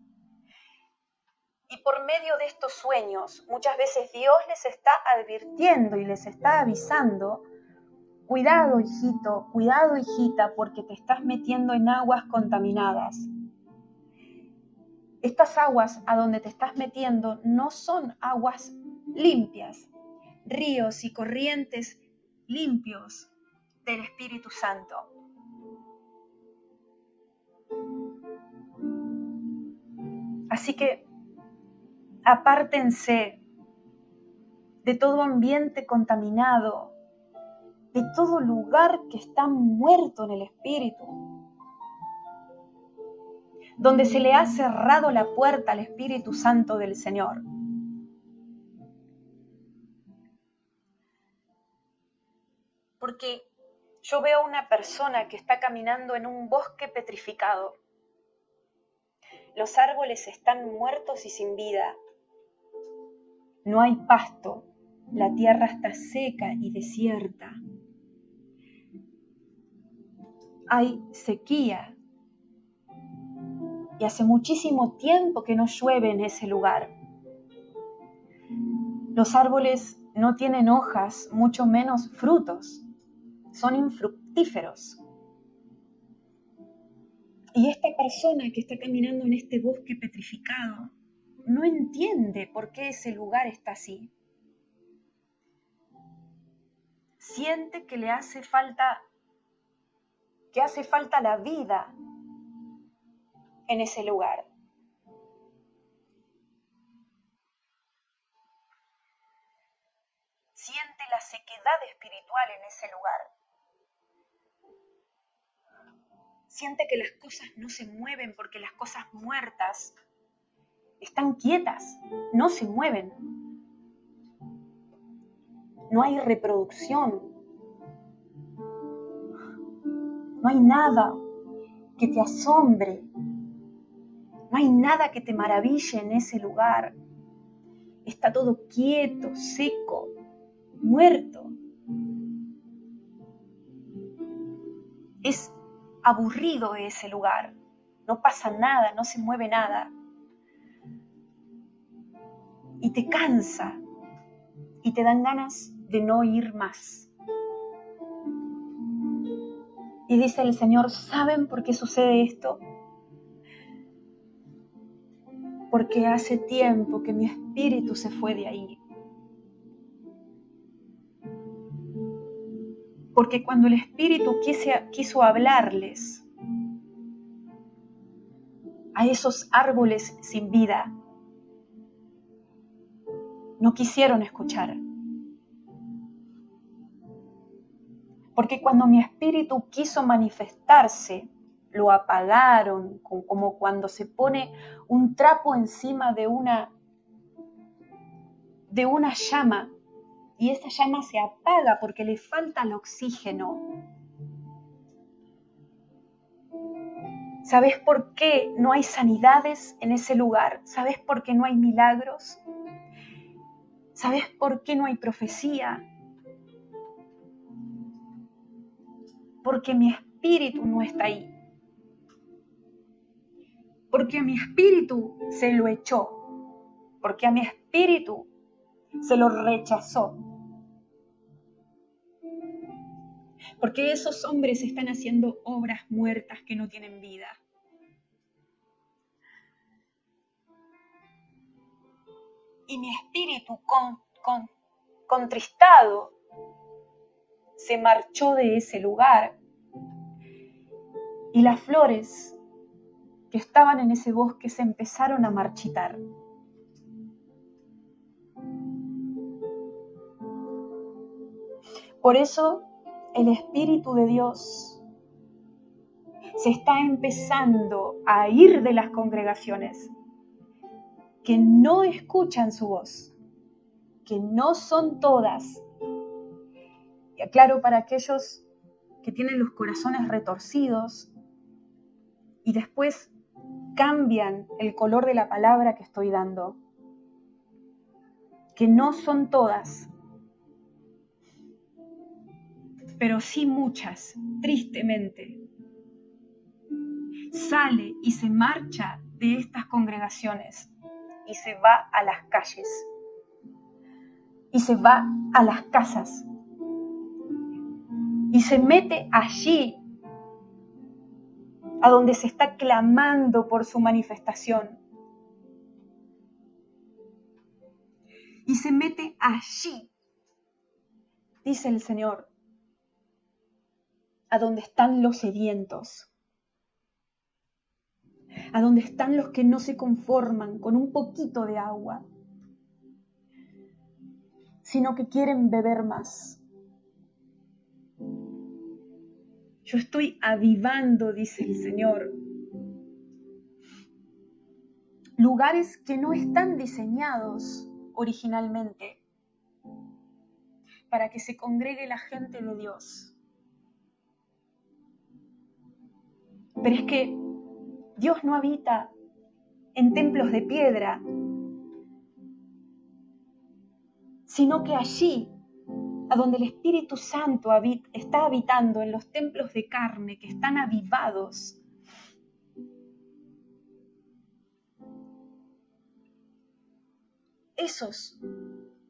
Y por medio de estos sueños, muchas veces Dios les está advirtiendo y les está avisando, cuidado hijito, cuidado hijita, porque te estás metiendo en aguas contaminadas. Estas aguas a donde te estás metiendo no son aguas limpias, ríos y corrientes limpios del Espíritu Santo. Así que apártense de todo ambiente contaminado, de todo lugar que está muerto en el Espíritu, donde se le ha cerrado la puerta al Espíritu Santo del Señor. Porque yo veo una persona que está caminando en un bosque petrificado. Los árboles están muertos y sin vida. No hay pasto, la tierra está seca y desierta. Hay sequía y hace muchísimo tiempo que no llueve en ese lugar. Los árboles no tienen hojas, mucho menos frutos. Son infructíferos. Y esta persona que está caminando en este bosque petrificado no entiende por qué ese lugar está así. Siente que le hace falta la vida en ese lugar. Siente la sequedad espiritual en ese lugar. Siente que las cosas no se mueven porque las cosas muertas están quietas, no se mueven. No hay reproducción. No hay nada que te asombre. No hay nada que te maraville en ese lugar. Está todo quieto, seco, muerto. Es aburrido ese lugar. No pasa nada, no se mueve nada. Y te cansa. Y te dan ganas de no ir más. Y dice el Señor, ¿saben por qué sucede esto? porque hace tiempo que mi espíritu se fue de ahí. Porque cuando el espíritu quiso hablarles a esos árboles sin vida, no quisieron escuchar. Porque cuando mi espíritu quiso manifestarse, lo apagaron, como cuando se pone un trapo encima de una llama y esa llama se apaga porque le falta el oxígeno. ¿Sabes por qué no hay sanidades en ese lugar? ¿Sabes por qué no hay milagros? ¿Sabes por qué no hay profecía? Porque mi espíritu no está ahí. Porque a mi espíritu se lo echó. Porque a mi espíritu se lo rechazó. Porque esos hombres están haciendo obras muertas que no tienen vida. Y mi espíritu contristado se marchó de ese lugar. Y las flores que estaban en ese bosque se empezaron a marchitar. Por eso el Espíritu de Dios se está empezando a ir de las congregaciones que no escuchan su voz, que no son todas. Y aclaro para aquellos que tienen los corazones retorcidos y después cambian el color de la palabra que estoy dando, que no son todas, pero sí muchas, tristemente, sale y se marcha de estas congregaciones y se va a las calles y se va a las casas y se mete allí a donde se está clamando por su manifestación y se mete allí, dice el Señor, a donde están los sedientos, a donde están los que no se conforman con un poquito de agua, sino que quieren beber más. Yo estoy avivando, dice el Señor, lugares que no están diseñados originalmente para que se congregue la gente de Dios. Pero es que Dios no habita en templos de piedra, sino que allí, a donde el Espíritu Santo está habitando, en los templos de carne que están avivados,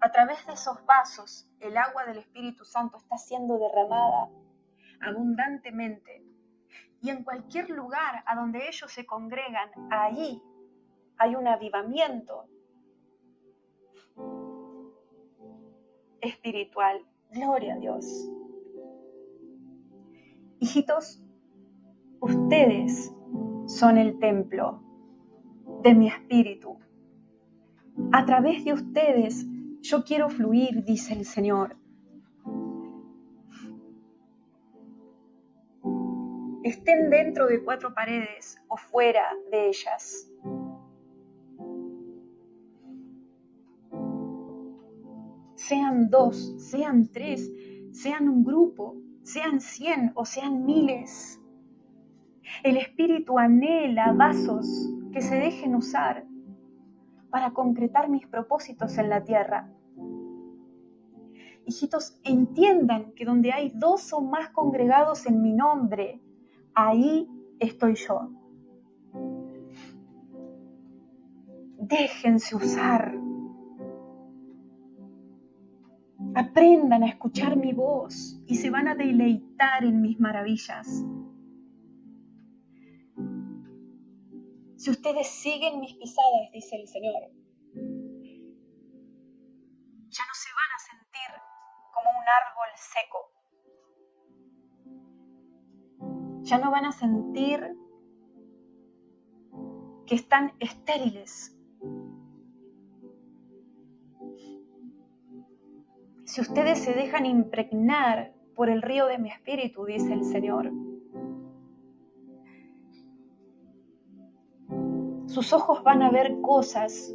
a través de esos vasos, el agua del Espíritu Santo está siendo derramada abundantemente. Y en cualquier lugar a donde ellos se congregan, ahí hay un avivamiento espiritual. Gloria a Dios. Hijitos, ustedes son el templo de mi espíritu. A través de ustedes yo quiero fluir, dice el Señor. Estén dentro de 4 paredes o fuera de ellas. Sean 2, sean 3, sean un grupo, sean 100 o sean miles. El Espíritu anhela vasos que se dejen usar para concretar mis propósitos en la tierra. Hijitos, entiendan que donde hay 2 o más congregados en mi nombre, ahí estoy yo. Déjense usar. Aprendan a escuchar mi voz y se van a deleitar en mis maravillas. Si ustedes siguen mis pisadas, dice el Señor, ya no se van a sentir como un árbol seco. Ya no van a sentir que están estériles. Si ustedes se dejan impregnar por el río de mi espíritu, dice el Señor, sus ojos van a ver cosas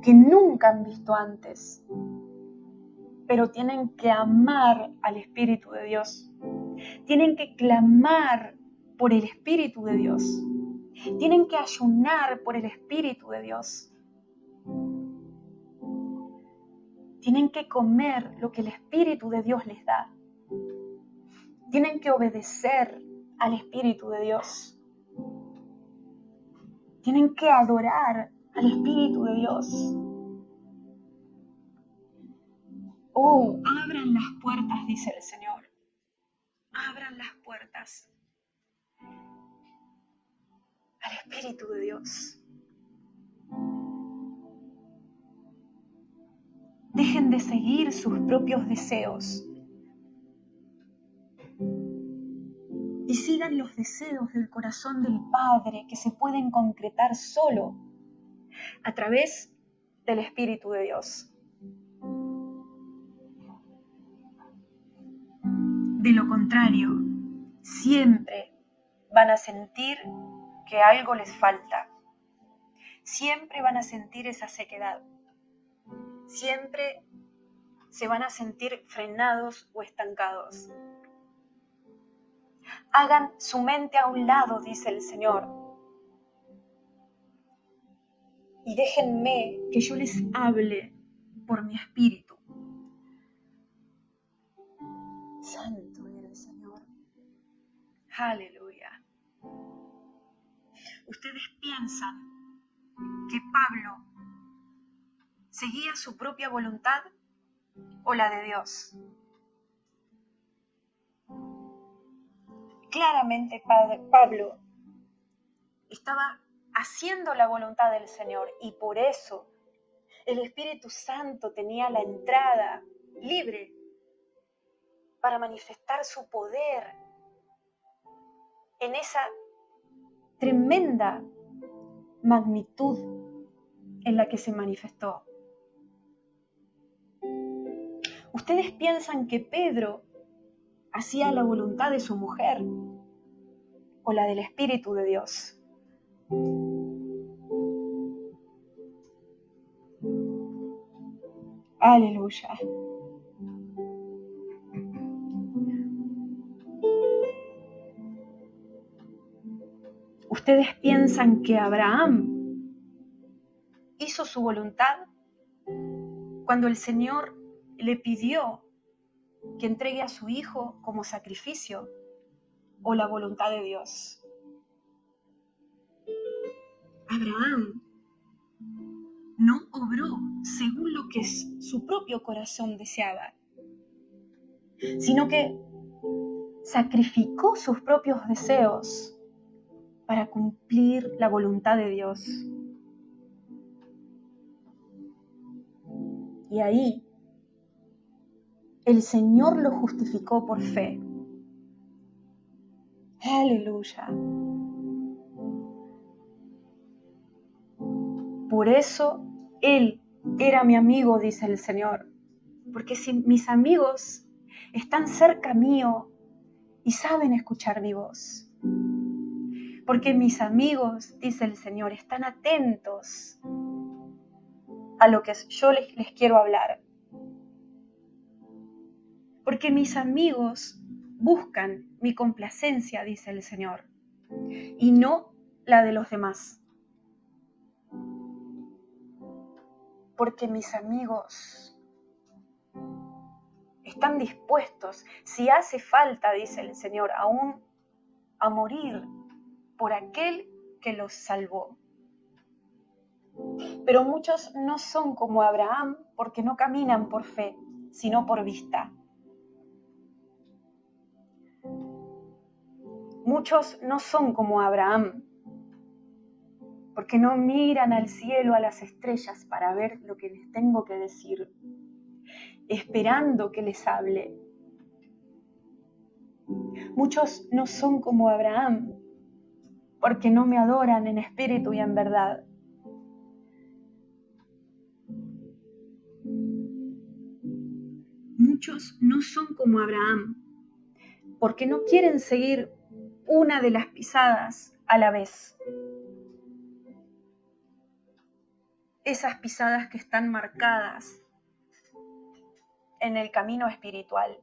que nunca han visto antes, pero tienen que amar al Espíritu de Dios. Tienen que clamar por el Espíritu de Dios. Tienen que ayunar por el Espíritu de Dios. Tienen que comer lo que el Espíritu de Dios les da. Tienen que obedecer al Espíritu de Dios. Tienen que adorar al Espíritu de Dios. Oh, abran las puertas, dice el Señor. Abran las puertas al Espíritu de Dios. Dejen de seguir sus propios deseos y sigan los deseos del corazón del Padre que se pueden concretar solo a través del Espíritu de Dios. De lo contrario, siempre van a sentir que algo les falta. Siempre van a sentir esa sequedad. Siempre se van a sentir frenados o estancados. Hagan su mente a un lado, dice el Señor, y déjenme que yo les hable por mi espíritu. Santo es el Señor. Aleluya. Ustedes piensan que Pablo seguía su propia voluntad o la de Dios. Claramente Pablo estaba haciendo la voluntad del Señor y por eso el Espíritu Santo tenía la entrada libre para manifestar su poder en esa tremenda magnitud en la que se manifestó. ¿Ustedes piensan que Pedro hacía la voluntad de su mujer o la del Espíritu de Dios? Aleluya. ¿Ustedes piensan que Abraham hizo su voluntad cuando el Señor le pidió que entregue a su hijo como sacrificio o la voluntad de Dios? Abraham no obró según lo que su propio corazón deseaba, sino que sacrificó sus propios deseos para cumplir la voluntad de Dios. Y ahí el Señor lo justificó por fe. Aleluya. Por eso Él era mi amigo, dice el Señor. Porque si mis amigos están cerca mío y saben escuchar mi voz. Porque mis amigos, dice el Señor, están atentos a lo que yo les quiero hablar. Porque mis amigos buscan mi complacencia, dice el Señor, y no la de los demás. Porque mis amigos están dispuestos, si hace falta, dice el Señor, aún a morir por aquel que los salvó. Pero muchos no son como Abraham porque no caminan por fe, sino por vista. Muchos no son como Abraham porque no miran al cielo, a las estrellas, para ver lo que les tengo que decir, esperando que les hable. Muchos no son como Abraham, porque no me adoran en espíritu y en verdad. Muchos no son como Abraham, porque no quieren seguir una de las pisadas a la vez. Esas pisadas que están marcadas en el camino espiritual,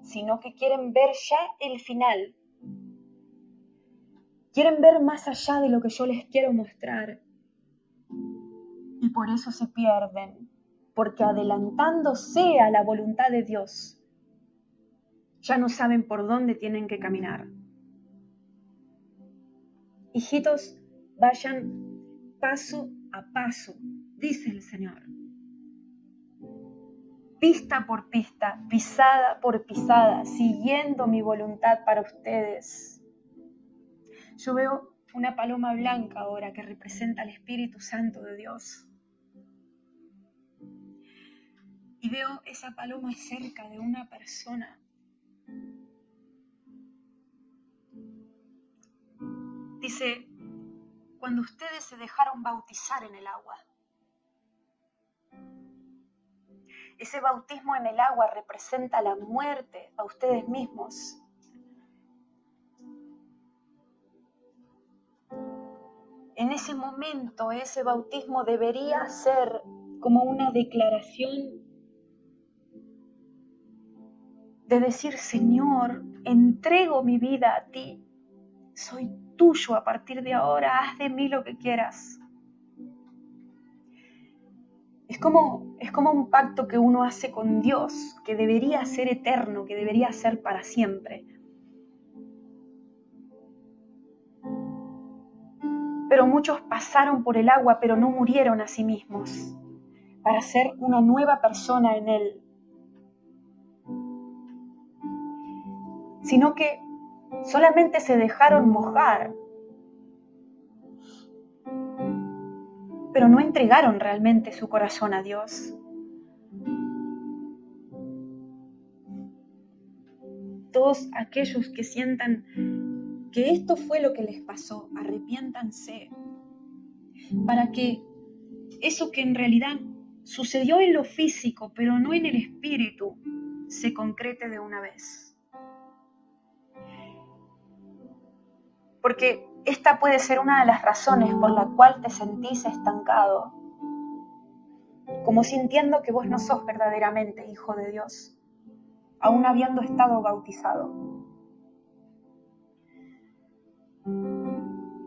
sino que quieren ver ya el final. Quieren ver más allá de lo que yo les quiero mostrar. Y por eso se pierden, porque adelantándose a la voluntad de Dios, ya no saben por dónde tienen que caminar. Hijitos, vayan paso a paso, dice el Señor. Pista por pista, pisada por pisada, siguiendo mi voluntad para ustedes. Yo veo una paloma blanca ahora que representa al Espíritu Santo de Dios. Y veo esa paloma cerca de una persona. Dice, cuando ustedes se dejaron bautizar en el agua. Ese bautismo en el agua representa la muerte a ustedes mismos. En ese momento, ese bautismo debería ser como una declaración de decir, Señor, entrego mi vida a ti. Soy tuyo a partir de ahora, haz de mí lo que quieras. Es como un pacto que uno hace con Dios, que debería ser eterno, que debería ser para siempre. Pero muchos pasaron por el agua, pero no murieron a sí mismos, para ser una nueva persona en Él. Sino que solamente se dejaron mojar, pero no entregaron realmente su corazón a Dios. Todos aquellos que sientan que esto fue lo que les pasó, arrepiéntanse, para que eso que en realidad sucedió en lo físico, pero no en el espíritu, se concrete de una vez. Porque esta puede ser una de las razones por la cual te sentís estancado, como sintiendo que vos no sos verdaderamente hijo de Dios, aún habiendo estado bautizado.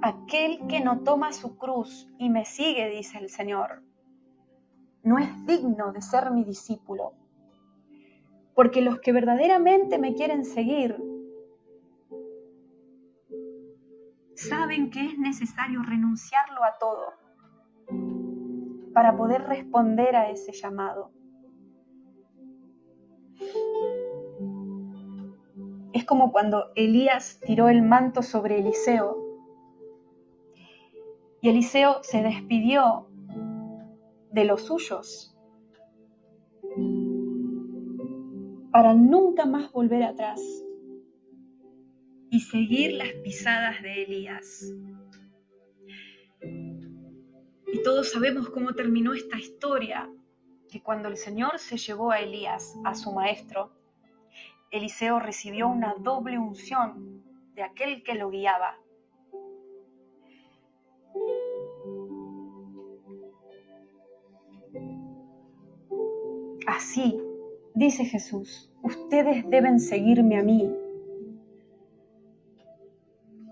Aquel que no toma su cruz y me sigue, dice el Señor, no es digno de ser mi discípulo, porque los que verdaderamente me quieren seguir saben que es necesario renunciarlo a todo para poder responder a ese llamado. Es como cuando Elías tiró el manto sobre Eliseo y Eliseo se despidió de los suyos para nunca más volver atrás y seguir las pisadas de Elías. Y todos sabemos cómo terminó esta historia, que cuando el Señor se llevó a Elías, a su maestro, Eliseo recibió una doble unción de aquel que lo guiaba. Así, dice Jesús, ustedes deben seguirme a mí.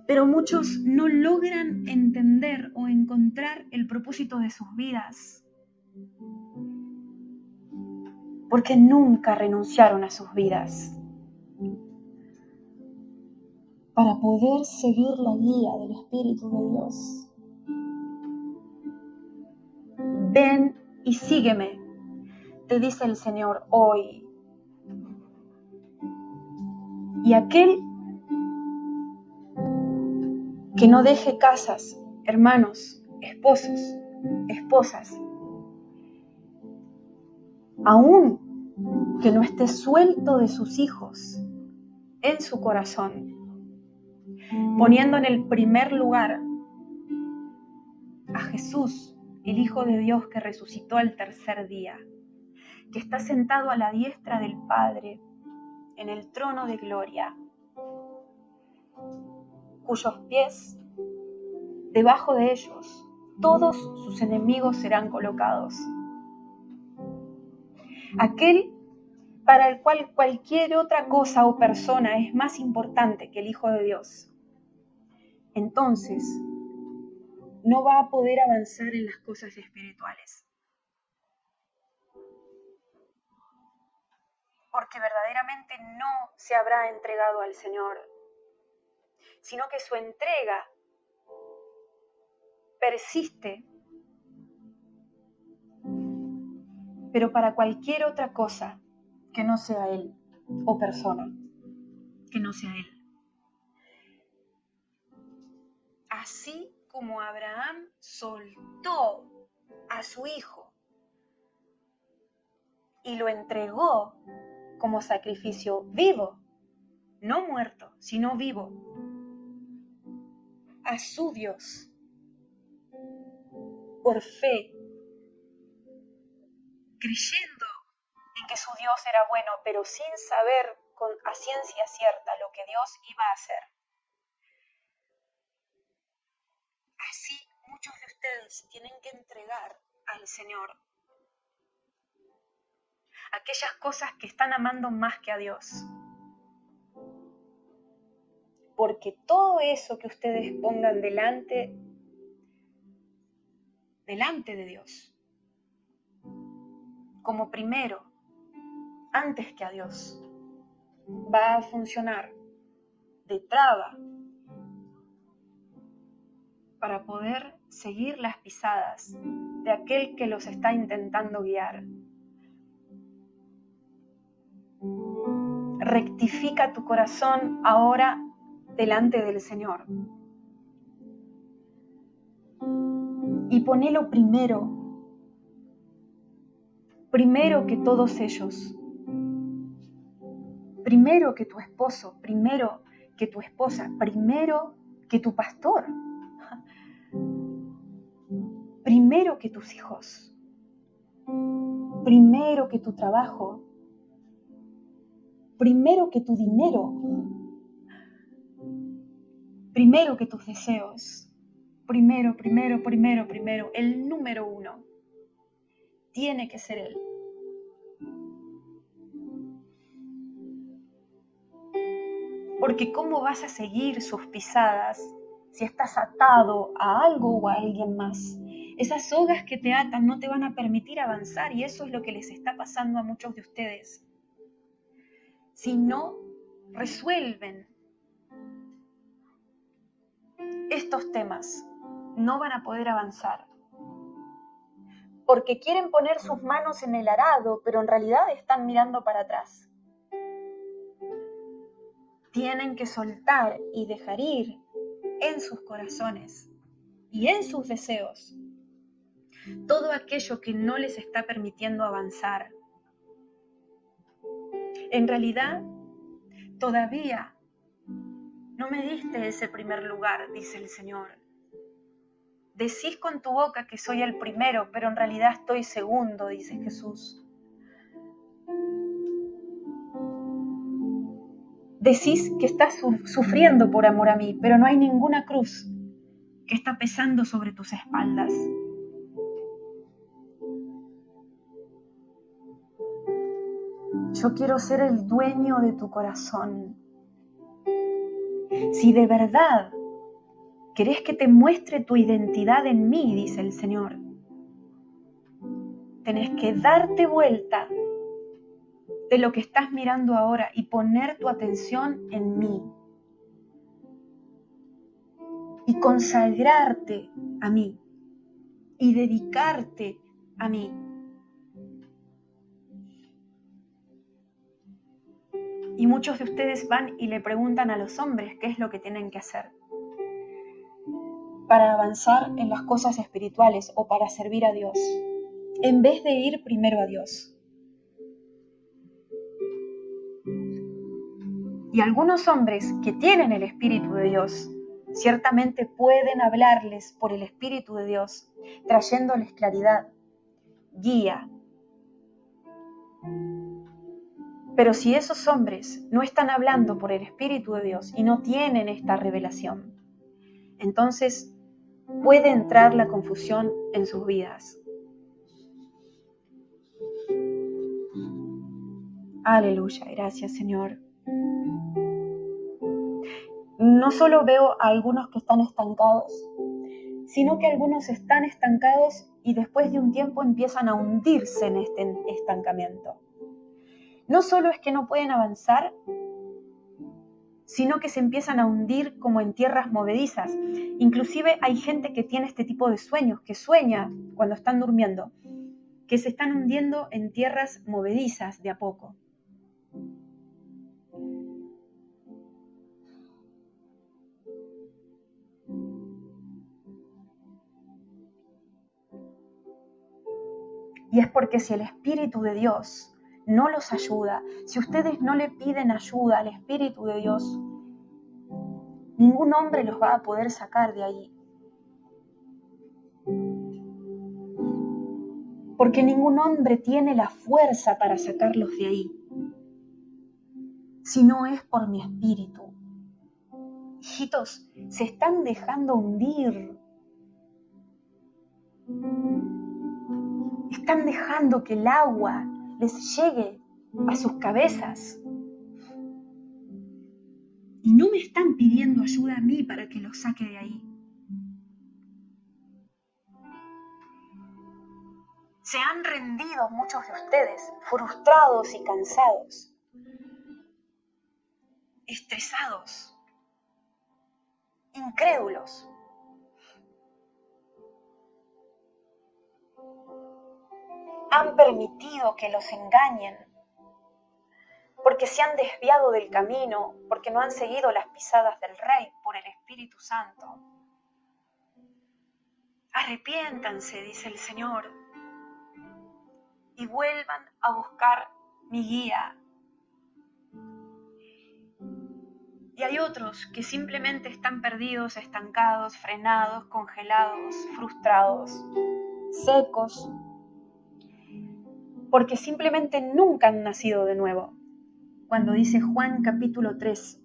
Pero muchos no logran entender o encontrar el propósito de sus vidas, porque nunca renunciaron a sus vidas para poder seguir la guía del Espíritu de Dios. Ven y sígueme, te dice el Señor hoy. Y aquel que no deje casas, hermanos, esposos, esposas, aún que no esté suelto de sus hijos en su corazón, poniendo en el primer lugar a Jesús, el Hijo de Dios que resucitó al tercer día, que está sentado a la diestra del Padre en el trono de gloria, cuyos pies, debajo de ellos, todos sus enemigos serán colocados. Aquel para el cual cualquier otra cosa o persona es más importante que el Hijo de Dios, entonces no va a poder avanzar en las cosas espirituales. Porque verdaderamente no se habrá entregado al Señor, sino que su entrega persiste, pero para cualquier otra cosa que no sea Él, o persona que no sea Él. Así como Abraham soltó a su hijo y lo entregó como sacrificio vivo, no muerto, sino vivo, a su Dios, por fe, creyendo en que su Dios era bueno, pero sin saber a ciencia cierta lo que Dios iba a hacer. Así muchos de ustedes tienen que entregar al Señor aquellas cosas que están amando más que a Dios. Porque todo eso que ustedes pongan delante de Dios, como primero, antes que a Dios, va a funcionar de traba para poder seguir las pisadas de aquel que los está intentando guiar. Rectifica tu corazón ahora delante del Señor y ponelo primero que todos ellos, primero que tu esposo, primero que tu esposa, primero que tu pastor, primero que tus hijos, primero que tu trabajo, primero que tu dinero, primero que tus deseos, primero, el número uno tiene que ser Él. Porque ¿cómo vas a seguir sus pisadas si estás atado a algo o a alguien más? Esas sogas que te atan no te van a permitir avanzar, y eso es lo que les está pasando a muchos de ustedes. Si no resuelven estos temas, no van a poder avanzar. Porque quieren poner sus manos en el arado, pero en realidad están mirando para atrás. Tienen que soltar y dejar ir en sus corazones y en sus deseos todo aquello que no les está permitiendo avanzar. En realidad, todavía no me diste ese primer lugar, dice el Señor. Decís con tu boca que soy el primero, pero en realidad estoy segundo, dice Jesús. Decís que estás sufriendo por amor a mí, pero no hay ninguna cruz que está pesando sobre tus espaldas. Yo quiero ser el dueño de tu corazón. Si de verdad querés que te muestre tu identidad en mí, dice el Señor, tenés que darte vuelta de lo que estás mirando ahora y poner tu atención en mí. Y consagrarte a mí. Y dedicarte a mí. Y muchos de ustedes van y le preguntan a los hombres qué es lo que tienen que hacer. para avanzar en las cosas espirituales o para servir a Dios, en vez de ir primero a Dios. Y algunos hombres que tienen el Espíritu de Dios, ciertamente pueden hablarles por el Espíritu de Dios, trayéndoles claridad, guía. Pero si esos hombres no están hablando por el Espíritu de Dios y no tienen esta revelación, entonces puede entrar la confusión en sus vidas. Aleluya, gracias Señor. No solo veo a algunos que están estancados, sino que algunos están estancados y después de un tiempo empiezan a hundirse en este estancamiento. No solo es que no pueden avanzar, sino que se empiezan a hundir como en tierras movedizas. Inclusive hay gente que tiene este tipo de sueños, que sueña cuando están durmiendo, que se están hundiendo en tierras movedizas de a poco. Y es porque si el Espíritu de Dios no los ayuda, si ustedes no le piden ayuda al Espíritu de Dios, ningún hombre los va a poder sacar de ahí. Porque ningún hombre tiene la fuerza para sacarlos de ahí, si no es por mi Espíritu. Hijitos, se están dejando hundir. Están dejando que el agua les llegue a sus cabezas. Y no me están pidiendo ayuda a mí para que los saque de ahí. Se han rendido muchos de ustedes, frustrados y cansados, estresados, incrédulos. Han permitido que los engañen, porque se han desviado del camino, porque no han seguido las pisadas del Rey por el Espíritu Santo. Arrepiéntanse, dice el Señor, y vuelvan a buscar mi guía. Y hay otros que simplemente están perdidos, estancados, frenados, congelados, frustrados, secos, porque simplemente nunca han nacido de nuevo. Cuando dice Juan capítulo 3,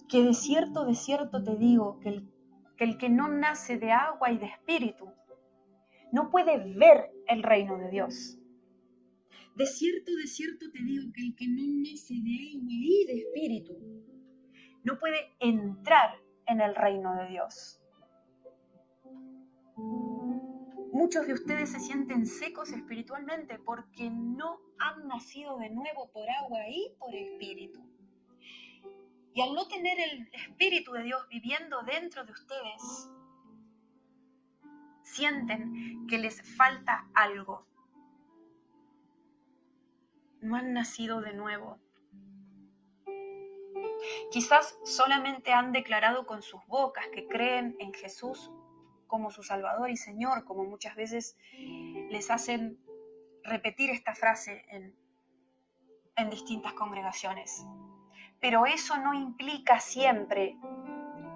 que de cierto te digo que el que no nace de agua y de espíritu no puede ver el reino de Dios. De cierto te digo que el que no nace de agua y de espíritu no puede entrar en el reino de Dios. Muchos de ustedes se sienten secos espiritualmente porque no han nacido de nuevo por agua y por espíritu. Y al no tener el Espíritu de Dios viviendo dentro de ustedes, sienten que les falta algo. No han nacido de nuevo. Quizás solamente han declarado con sus bocas que creen en Jesús como su Salvador y Señor, como muchas veces les hacen repetir esta frase en distintas congregaciones. Pero eso no implica siempre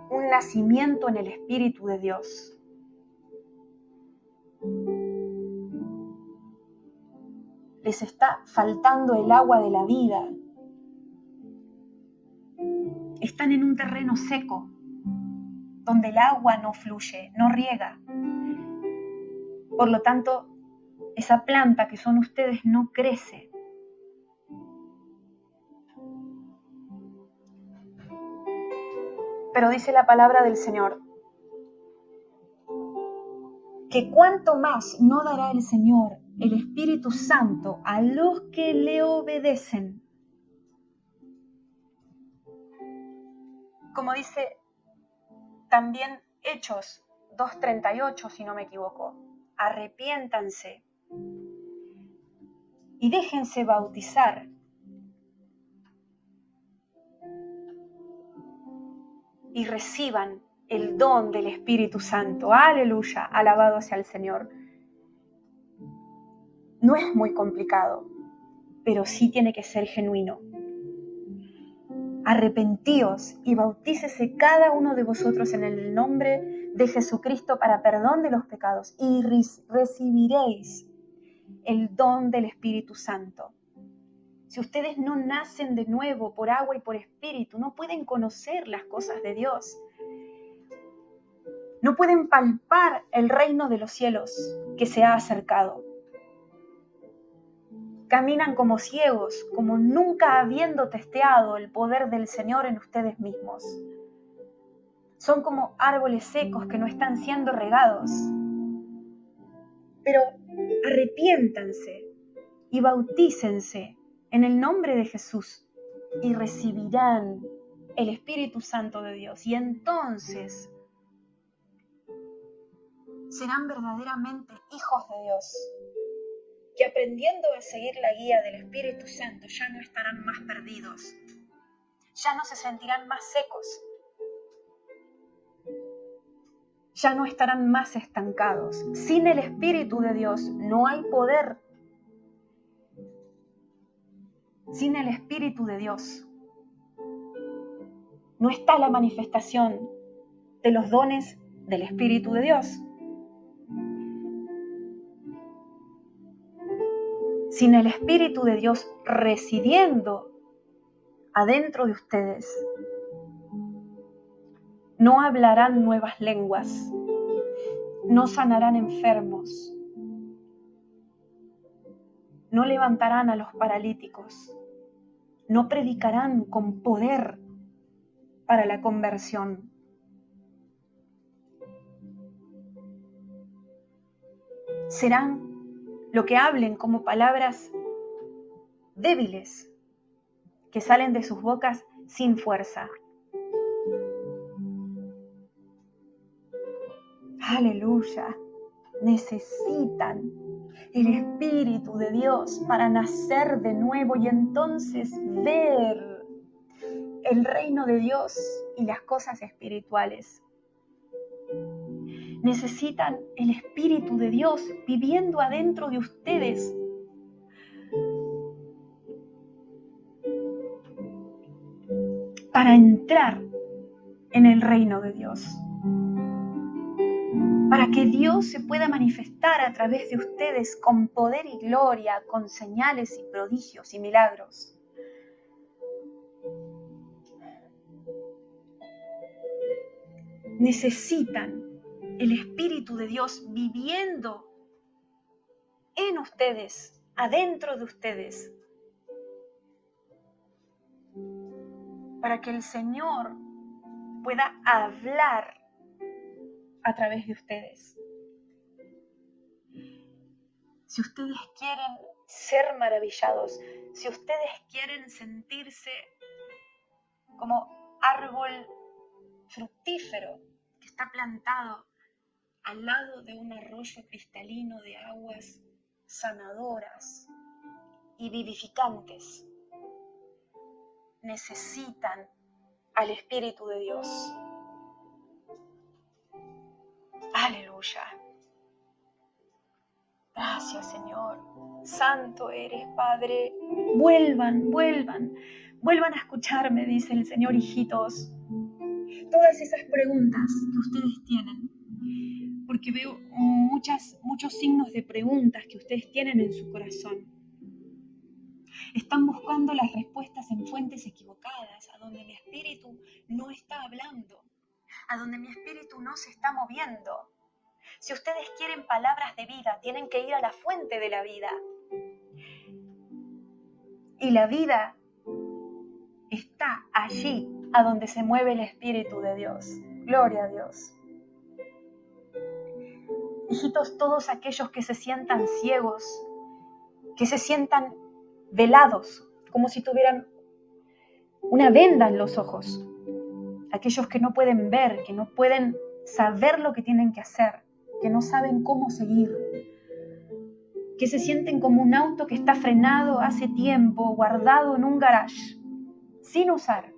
un nacimiento en el Espíritu de Dios. Les está faltando el agua de la vida. Están en un terreno seco, donde el agua no fluye, no riega. Por lo tanto, esa planta que son ustedes no crece. Pero dice la palabra del Señor, que cuánto más no dará el Señor, el Espíritu Santo, a los que le obedecen. Como dice también Hechos 2:38, si no me equivoco, arrepiéntanse y déjense bautizar y reciban el don del Espíritu Santo. Aleluya, alabado sea el Señor. No es muy complicado, pero sí tiene que ser genuino. Arrepentíos y bautícese cada uno de vosotros en el nombre de Jesucristo para perdón de los pecados y recibiréis el don del Espíritu Santo. Si ustedes no nacen de nuevo por agua y por espíritu, no pueden conocer las cosas de Dios. No pueden palpar el reino de los cielos que se ha acercado. Caminan como ciegos, como nunca habiendo testeado el poder del Señor en ustedes mismos. Son como árboles secos que no están siendo regados. Pero arrepiéntanse y bautícense en el nombre de Jesús y recibirán el Espíritu Santo de Dios. Y entonces serán verdaderamente hijos de Dios, que aprendiendo a seguir la guía del Espíritu Santo ya no estarán más perdidos, ya no se sentirán más secos, ya no estarán más estancados. Sin el Espíritu de Dios no hay poder. Sin el Espíritu de Dios no está la manifestación de los dones del Espíritu de Dios. Sin el Espíritu de Dios residiendo adentro de ustedes, no hablarán nuevas lenguas, no sanarán enfermos, no levantarán a los paralíticos, no predicarán con poder para la conversión. Serán lo que hablen como palabras débiles que salen de sus bocas sin fuerza. Aleluya. Necesitan el Espíritu de Dios para nacer de nuevo y entonces ver el reino de Dios y las cosas espirituales. Necesitan el Espíritu de Dios viviendo adentro de ustedes. Para entrar en el reino de Dios. Para que Dios se pueda manifestar a través de ustedes con poder y gloria, con señales y prodigios y milagros. Necesitan el Espíritu de Dios viviendo en ustedes, adentro de ustedes, para que el Señor pueda hablar a través de ustedes. Si ustedes quieren ser maravillados, si ustedes quieren sentirse como árbol fructífero que está plantado al lado de un arroyo cristalino de aguas sanadoras y vivificantes, necesitan al Espíritu de Dios. Aleluya. Gracias, Señor. Santo eres, Padre. Vuelvan a escucharme, dice el Señor, hijitos. Todas esas preguntas que ustedes tienen, porque veo muchos signos de preguntas que ustedes tienen en su corazón. Están buscando las respuestas en fuentes equivocadas, a donde mi espíritu no está hablando, a donde mi espíritu no se está moviendo. Si ustedes quieren palabras de vida, tienen que ir a la fuente de la vida. Y la vida está allí, a donde se mueve el Espíritu de Dios. Gloria a Dios. Hijitos, todos aquellos que se sientan ciegos, que se sientan velados, como si tuvieran una venda en los ojos, aquellos que no pueden ver, que no pueden saber lo que tienen que hacer, que no saben cómo seguir, que se sienten como un auto que está frenado hace tiempo, guardado en un garage, sin usar.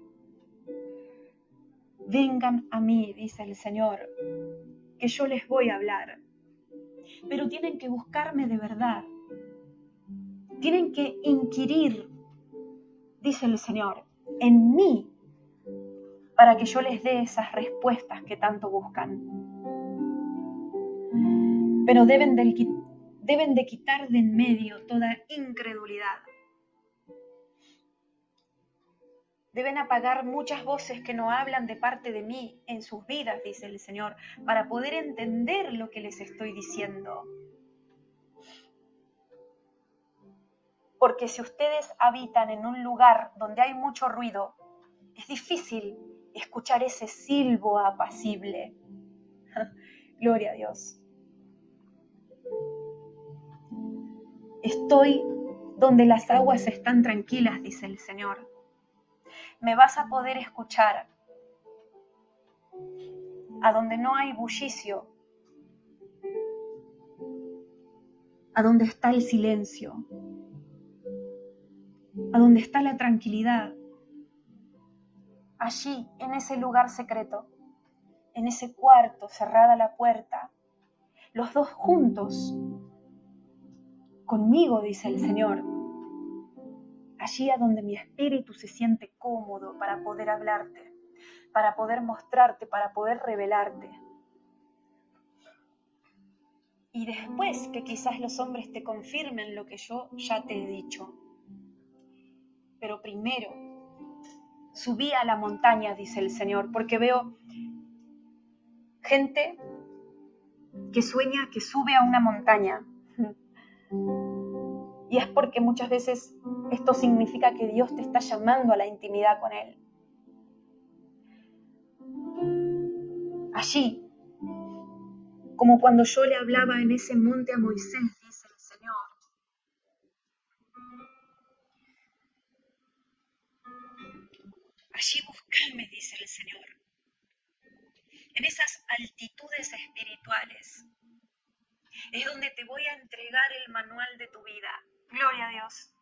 Vengan a mí, dice el Señor, que yo les voy a hablar. Pero tienen que buscarme de verdad. Tienen que inquirir, dice el Señor, en mí, para que yo les dé esas respuestas que tanto buscan. Pero deben de quitar de en medio toda incredulidad. Deben apagar muchas voces que no hablan de parte de mí en sus vidas, dice el Señor, para poder entender lo que les estoy diciendo. Porque si ustedes habitan en un lugar donde hay mucho ruido, es difícil escuchar ese silbo apacible. Gloria a Dios. Estoy donde las aguas están tranquilas, dice el Señor. Me vas a poder escuchar a donde no hay bullicio, a donde está el silencio, a donde está la tranquilidad. Allí, en ese lugar secreto, en ese cuarto, cerrada la puerta, los dos juntos, conmigo, dice el Señor, allí a donde mi espíritu se siente cómodo para poder hablarte, para poder mostrarte, para poder revelarte. Y después que quizás los hombres te confirmen lo que yo ya te he dicho. Pero primero, subí a la montaña, dice el Señor, porque veo gente que sueña que sube a una montaña. Y es porque muchas veces esto significa que Dios te está llamando a la intimidad con Él. Allí, como cuando yo le hablaba en ese monte a Moisés, dice el Señor. Allí buscadme, dice el Señor. En esas altitudes espirituales es donde te voy a entregar el manual de tu vida. Gloria a Dios.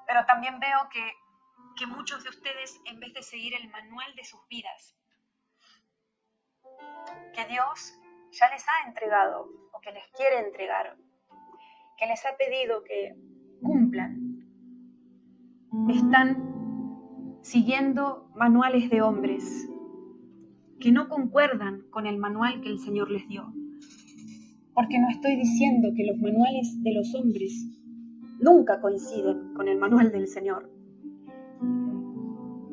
Pero también veo que muchos de ustedes, en vez de seguir el manual de sus vidas, que Dios ya les ha entregado o que les quiere entregar, que les ha pedido que cumplan, están siguiendo manuales de hombres que no concuerdan con el manual que el Señor les dio. Porque no estoy diciendo que los manuales de los hombres nunca coinciden con el manual del Señor.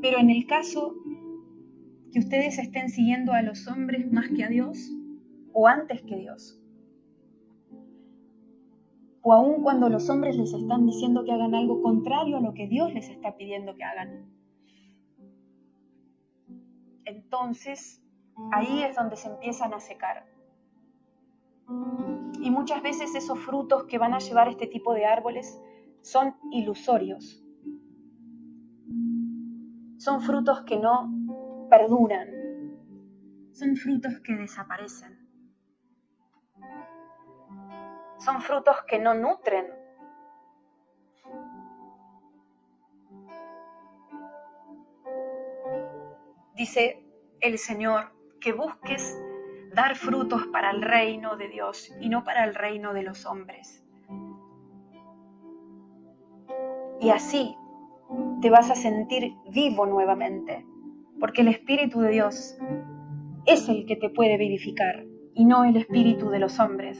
Pero en el caso que ustedes estén siguiendo a los hombres más que a Dios, o antes que Dios, o aun cuando los hombres les están diciendo que hagan algo contrario a lo que Dios les está pidiendo que hagan, entonces ahí es donde se empiezan a secar. Y muchas veces esos frutos que van a llevar este tipo de árboles son ilusorios. Son frutos que no perduran. Son frutos que desaparecen. Son frutos que no nutren. Dice el Señor que busques dar frutos para el reino de Dios y no para el reino de los hombres. Y así te vas a sentir vivo nuevamente, porque el Espíritu de Dios es el que te puede vivificar y no el espíritu de los hombres.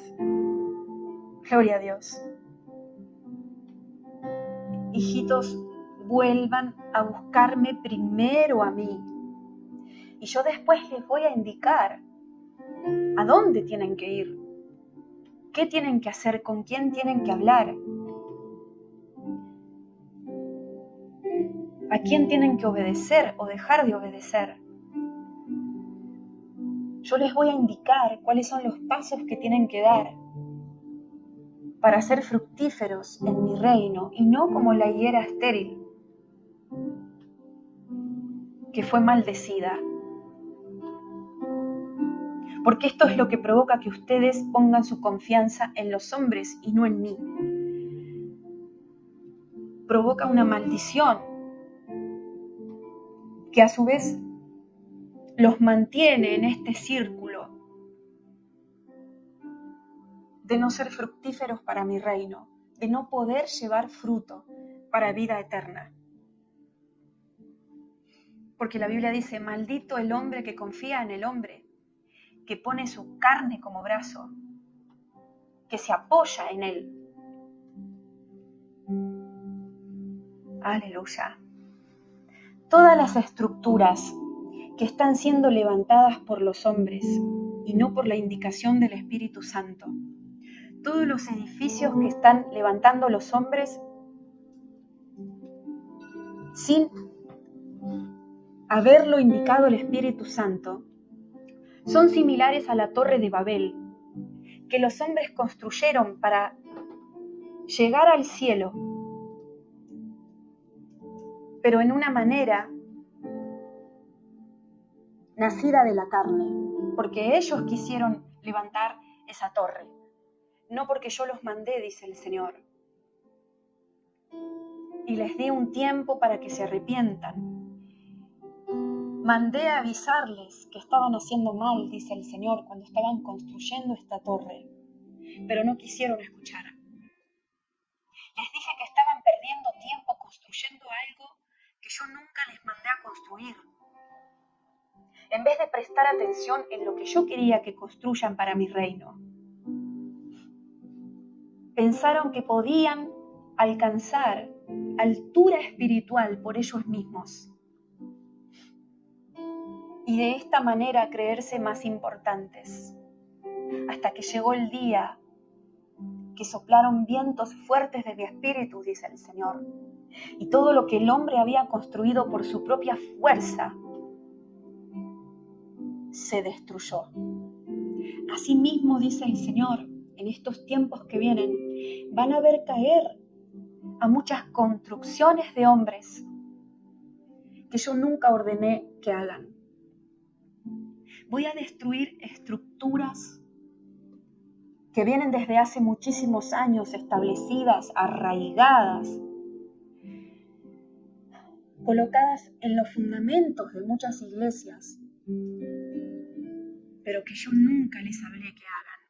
Gloria a Dios. Hijitos, vuelvan a buscarme primero a mí. Y yo después les voy a indicar a dónde tienen que ir, qué tienen que hacer, con quién tienen que hablar, a quién tienen que obedecer o dejar de obedecer. Yo les voy a indicar cuáles son los pasos que tienen que dar para ser fructíferos en mi reino y no como la higuera estéril que fue maldecida. Porque esto es lo que provoca que ustedes pongan su confianza en los hombres y no en mí. Provoca una maldición. que a su vez los mantiene en este círculo de no ser fructíferos para mi reino, de no poder llevar fruto para vida eterna. Porque la Biblia dice, maldito el hombre que confía en el hombre, que pone su carne como brazo, que se apoya en él. Aleluya. Todas las estructuras que están siendo levantadas por los hombres y no por la indicación del Espíritu Santo, todos los edificios que están levantando los hombres sin haberlo indicado el Espíritu Santo, son similares a la Torre de Babel, que los hombres construyeron para llegar al cielo, pero en una manera nacida de la carne, porque ellos quisieron levantar esa torre, no porque yo los mandé, dice el Señor, y les di un tiempo para que se arrepientan. Mandé a avisarles que estaban haciendo mal, dice el Señor, cuando estaban construyendo esta torre, pero no quisieron escuchar. Les dije que estaban perdiendo tiempo construyendo algo que yo nunca les mandé a construir. En vez de prestar atención en lo que yo quería que construyan para mi reino, pensaron que podían alcanzar altura espiritual por ellos mismos y de esta manera creerse más importantes, hasta que llegó el día que soplaron vientos fuertes de mi espíritu, dice el Señor, y todo lo que el hombre había construido por su propia fuerza se destruyó. Asimismo, dice el Señor, en estos tiempos que vienen, van a ver caer a muchas construcciones de hombres que yo nunca ordené que hagan. Voy a destruir estructuras que vienen desde hace muchísimos años establecidas, arraigadas, colocadas en los fundamentos de muchas iglesias, pero que yo nunca les hablé que hagan.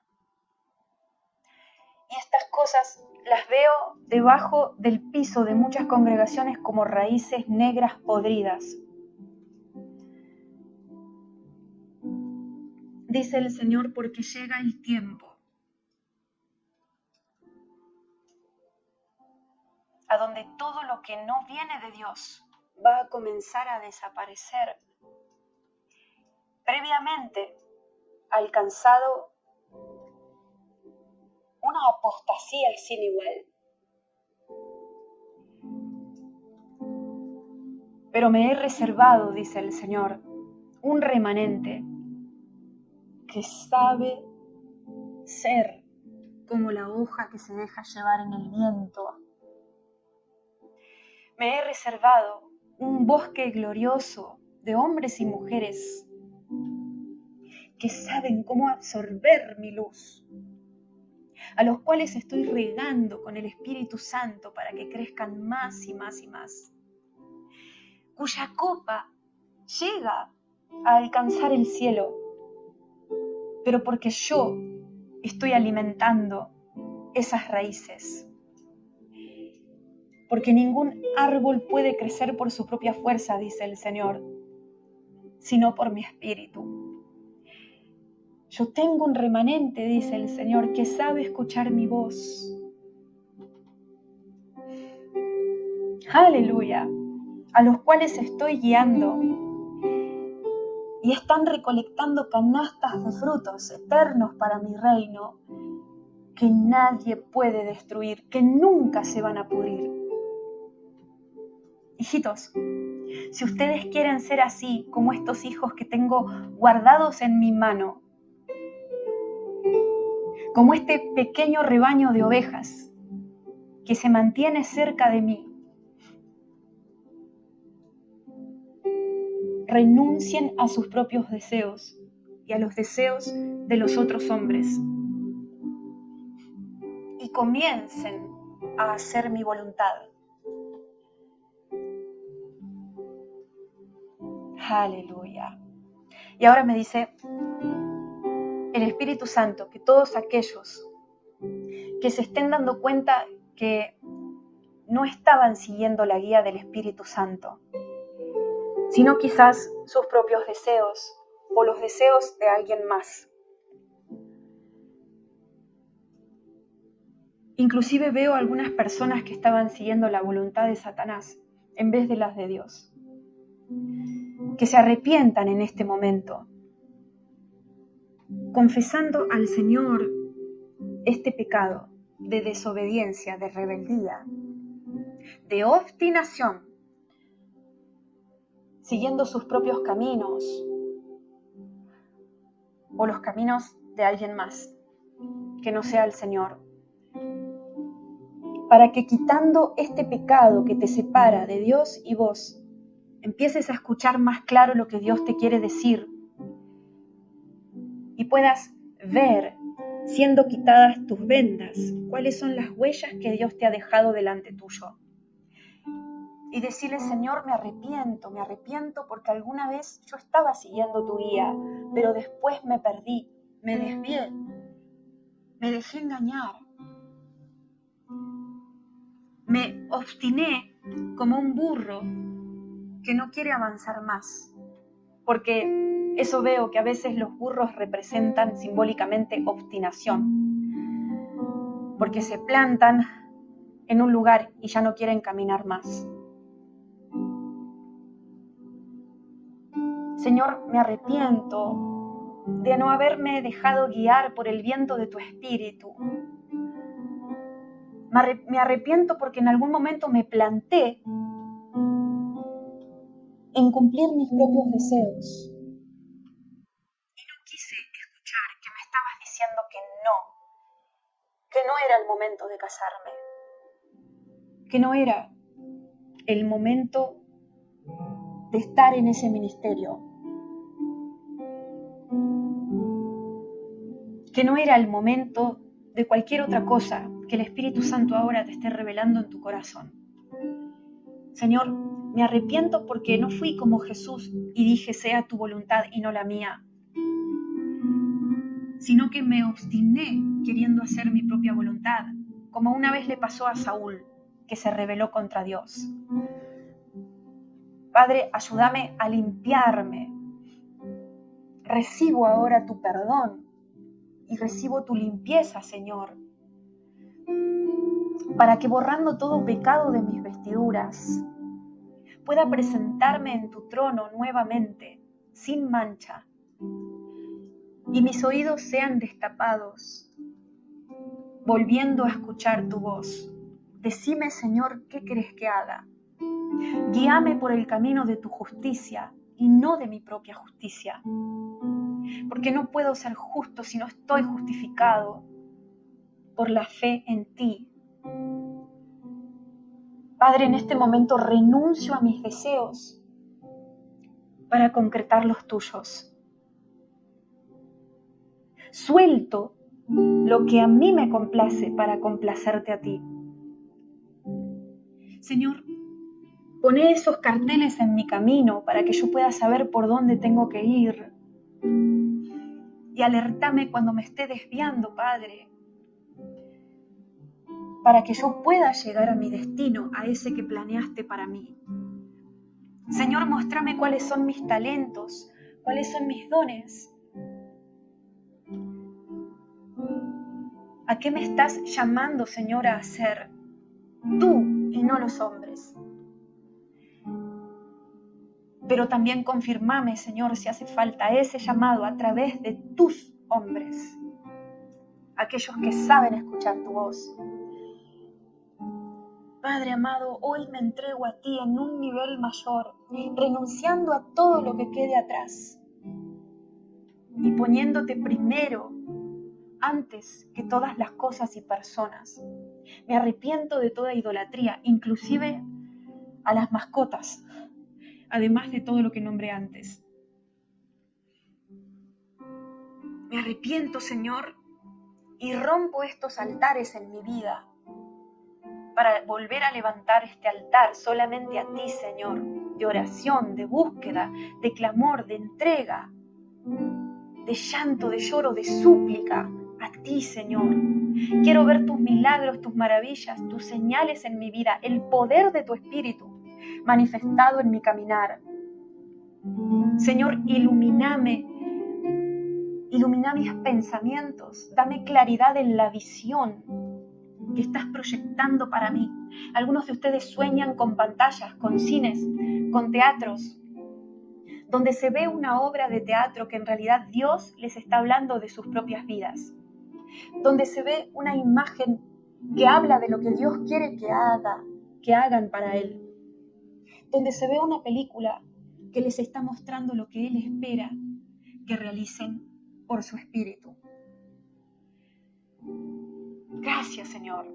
Y estas cosas las veo debajo del piso de muchas congregaciones como raíces negras podridas. Dice el Señor, porque llega el tiempo a donde todo lo que no viene de Dios va a comenzar a desaparecer. Previamente alcanzado una apostasía sin igual. Pero me he reservado, dice el Señor, un remanente que sabe ser como la hoja que se deja llevar en el viento. Me he reservado un bosque glorioso de hombres y mujeres que saben cómo absorber mi luz, a los cuales estoy regando con el Espíritu Santo para que crezcan más y más y más, cuya copa llega a alcanzar el cielo, pero porque yo estoy alimentando esas raíces. Porque ningún árbol puede crecer por su propia fuerza, dice el Señor, sino por mi espíritu. Yo tengo un remanente, dice el Señor, que sabe escuchar mi voz. Aleluya, a los cuales estoy guiando y están recolectando canastas de frutos eternos para mi reino, que nadie puede destruir, que nunca se van a pudrir. Hijitos, si ustedes quieren ser así como estos hijos que tengo guardados en mi mano, como este pequeño rebaño de ovejas que se mantiene cerca de mí, renuncien a sus propios deseos y a los deseos de los otros hombres y comiencen a hacer mi voluntad. Aleluya. Y ahora me dice el Espíritu Santo que todos aquellos que se estén dando cuenta que no estaban siguiendo la guía del Espíritu Santo, sino quizás sus propios deseos o los deseos de alguien más. Inclusive veo algunas personas que estaban siguiendo la voluntad de Satanás en vez de las de Dios. Que se arrepientan en este momento, confesando al Señor este pecado de desobediencia, de rebeldía, de obstinación, siguiendo sus propios caminos o los caminos de alguien más, que no sea el Señor. Para que quitando este pecado que te separa de Dios y vos, empieces a escuchar más claro lo que Dios te quiere decir y puedas ver, siendo quitadas tus vendas, cuáles son las huellas que Dios te ha dejado delante tuyo. Y decirle, Señor, me arrepiento porque alguna vez yo estaba siguiendo tu guía, pero después me perdí, me desvié, me dejé engañar. Me obstiné como un burro que no quiere avanzar más, porque eso veo que a veces los burros representan simbólicamente obstinación, porque se plantan en un lugar y ya no quieren caminar más. Señor, me arrepiento de no haberme dejado guiar por el viento de tu espíritu. Me arrepiento porque en algún momento me planté en cumplir mis propios deseos. Y no quise escuchar que me estabas diciendo que no era el momento de casarme, que no era el momento de estar en ese ministerio, que no era el momento de cualquier otra cosa que el Espíritu Santo ahora te esté revelando en tu corazón. Señor, me arrepiento porque no fui como Jesús y dije sea tu voluntad y no la mía, sino que me obstiné queriendo hacer mi propia voluntad, como una vez le pasó a Saúl, que se rebeló contra Dios. Padre, ayúdame a limpiarme. Recibo ahora tu perdón y recibo tu limpieza, Señor, para que borrando todo pecado de mis vestiduras, pueda presentarme en tu trono nuevamente, sin mancha, y mis oídos sean destapados, volviendo a escuchar tu voz. Decime, Señor, ¿qué querés que haga? Guíame por el camino de tu justicia y no de mi propia justicia, porque no puedo ser justo si no estoy justificado por la fe en ti. Padre, en este momento renuncio a mis deseos para concretar los tuyos. Suelto lo que a mí me complace para complacerte a ti. Señor, poné esos carteles en mi camino para que yo pueda saber por dónde tengo que ir. Y alertame cuando me esté desviando, Padre, para que yo pueda llegar a mi destino, a ese que planeaste para mí. Señor, mostrame cuáles son mis talentos, cuáles son mis dones. ¿A qué me estás llamando, Señor, a hacer? Tú y no los hombres. Pero también confirmame, Señor, si hace falta ese llamado a través de tus hombres, aquellos que saben escuchar tu voz. Padre amado, hoy me entrego a ti en un nivel mayor, renunciando a todo lo que quede atrás y poniéndote primero, antes que todas las cosas y personas. Me arrepiento de toda idolatría, inclusive a las mascotas, además de todo lo que nombré antes. Me arrepiento, Señor, y rompo estos altares en mi vida para volver a levantar este altar solamente a ti, Señor. de oración, de búsqueda, de clamor, de entrega, de llanto, de lloro, de súplica a ti, Señor. Quiero ver tus milagros, tus maravillas, tus señales en mi vida, el poder de tu Espíritu manifestado en mi caminar. Señor, ilumina mis pensamientos, dame claridad en la visión que estás proyectando para mí. Algunos de ustedes sueñan con pantallas, con cines, con teatros, donde se ve una obra de teatro que en realidad Dios les está hablando de sus propias vidas, donde se ve una imagen que habla de lo que Dios quiere que hagan para Él, donde se ve una película que les está mostrando lo que Él espera que realicen por su Espíritu. Gracias, Señor.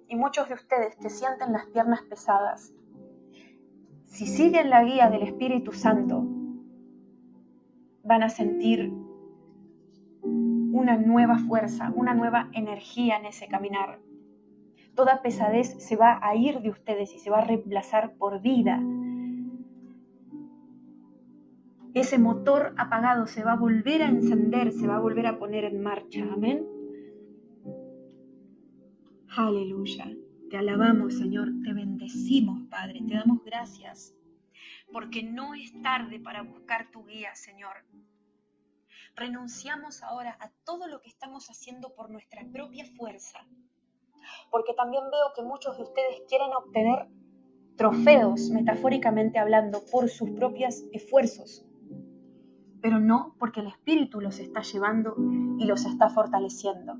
Y muchos de ustedes que sienten las piernas pesadas, si siguen la guía del Espíritu Santo, van a sentir una nueva fuerza, una nueva energía en ese caminar. Toda pesadez se va a ir de ustedes y se va a reemplazar por vida. Ese motor apagado se va a volver a encender, se va a volver a poner en marcha. Amén. Aleluya. Te alabamos, Señor. Te bendecimos, Padre. Te damos gracias. Porque no es tarde para buscar tu guía, Señor. Renunciamos ahora a todo lo que estamos haciendo por nuestra propia fuerza. Porque también veo que muchos de ustedes quieren obtener trofeos, metafóricamente hablando, por sus propios esfuerzos. Pero no porque el Espíritu los está llevando y los está fortaleciendo.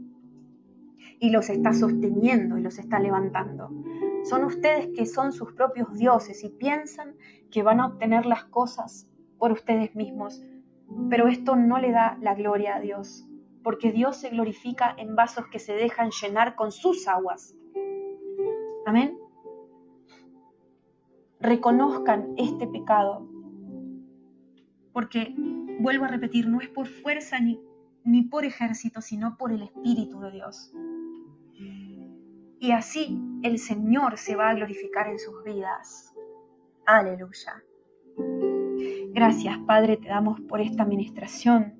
Y los está sosteniendo y los está levantando. Son ustedes que son sus propios dioses y piensan que van a obtener las cosas por ustedes mismos. Pero esto no le da la gloria a Dios, porque Dios se glorifica en vasos que se dejan llenar con sus aguas. Amén. Reconozcan este pecado, porque, vuelvo a repetir, no es por fuerza ni por ejército, sino por el Espíritu de Dios. Y así el Señor se va a glorificar en sus vidas. Aleluya. Gracias, Padre, te damos por esta administración,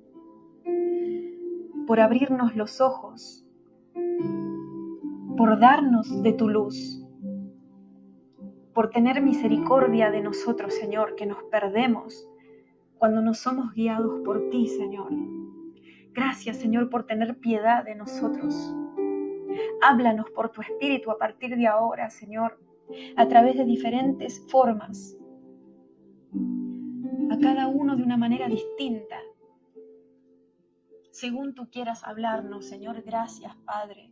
por abrirnos los ojos, por darnos de tu luz, por tener misericordia de nosotros, Señor, que nos perdemos cuando no somos guiados por ti, Señor. Gracias, Señor, por tener piedad de nosotros. Háblanos por tu Espíritu a partir de ahora, Señor, a través de diferentes formas, a cada uno de una manera distinta, según tú quieras hablarnos, Señor. Gracias, Padre.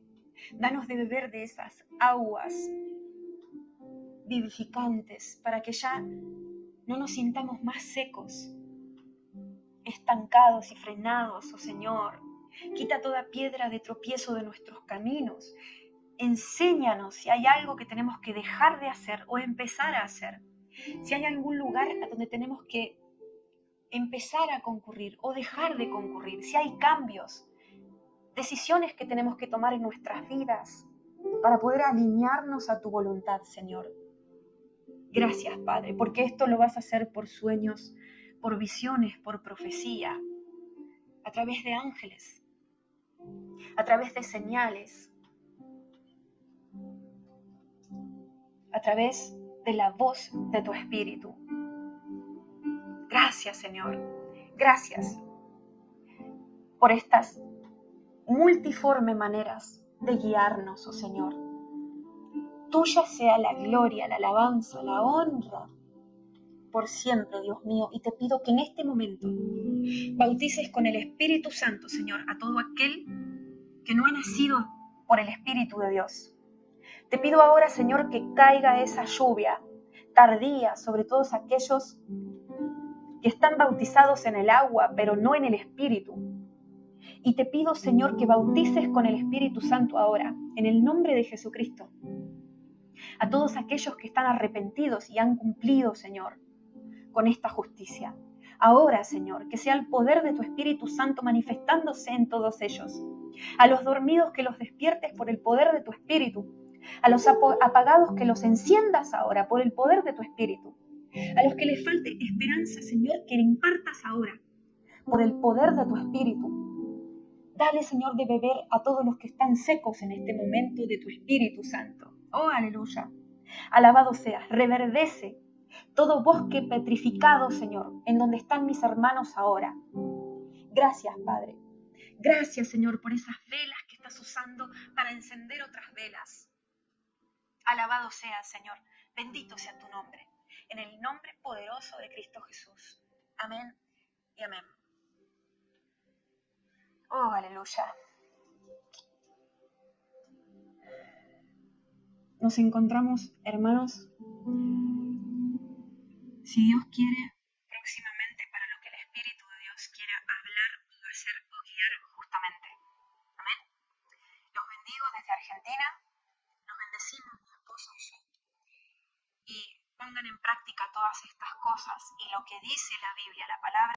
Danos de beber de esas aguas vivificantes para que ya no nos sintamos más secos, estancados y frenados, oh Señor. Quita toda piedra de tropiezo de nuestros caminos. Enséñanos si hay algo que tenemos que dejar de hacer o empezar a hacer. Si hay algún lugar a donde tenemos que empezar a concurrir o dejar de concurrir. Si hay cambios, decisiones que tenemos que tomar en nuestras vidas para poder alinearnos a tu voluntad, Señor. Gracias, Padre, porque esto lo vas a hacer por sueños, por visiones, por profecía, a través de ángeles, a través de señales, a través de la voz de tu Espíritu. Gracias, Señor. Gracias por estas multiforme maneras de guiarnos, oh Señor. Tuya sea la gloria, la alabanza, la honra por siempre, Dios mío. Y te pido que en este momento bautices con el Espíritu Santo, Señor, a todo aquel que no ha nacido por el Espíritu de Dios. Te pido ahora, Señor, que caiga esa lluvia tardía sobre todos aquellos que están bautizados en el agua, pero no en el Espíritu. Y te pido, Señor, que bautices con el Espíritu Santo ahora, en el nombre de Jesucristo, a todos aquellos que están arrepentidos y han cumplido, Señor, con esta justicia. Ahora, Señor, que sea el poder de tu Espíritu Santo manifestándose en todos ellos. A los dormidos que los despiertes por el poder de tu Espíritu. A los apagados que los enciendas ahora por el poder de tu Espíritu. A los que les falte esperanza, Señor, que le impartas ahora, por el poder de tu Espíritu. Dale, Señor, de beber a todos los que están secos en este momento de tu Espíritu Santo. Oh, aleluya. Alabado seas, reverdece todo bosque petrificado, Señor, en donde están mis hermanos ahora. Gracias, Padre. Gracias, Señor, por esas velas que estás usando para encender otras velas. Alabado seas, Señor. Bendito sea tu nombre. En el nombre poderoso de Cristo Jesús. Amén y amén. Oh, aleluya. Nos encontramos, hermanos, si Dios quiere, próximamente para lo que el Espíritu de Dios quiera hablar o hacer o guiar justamente. Amén. Los bendigo desde Argentina. Nos bendecimos, mi esposo y yo. Y pongan en práctica todas estas cosas y lo que dice la Biblia, la palabra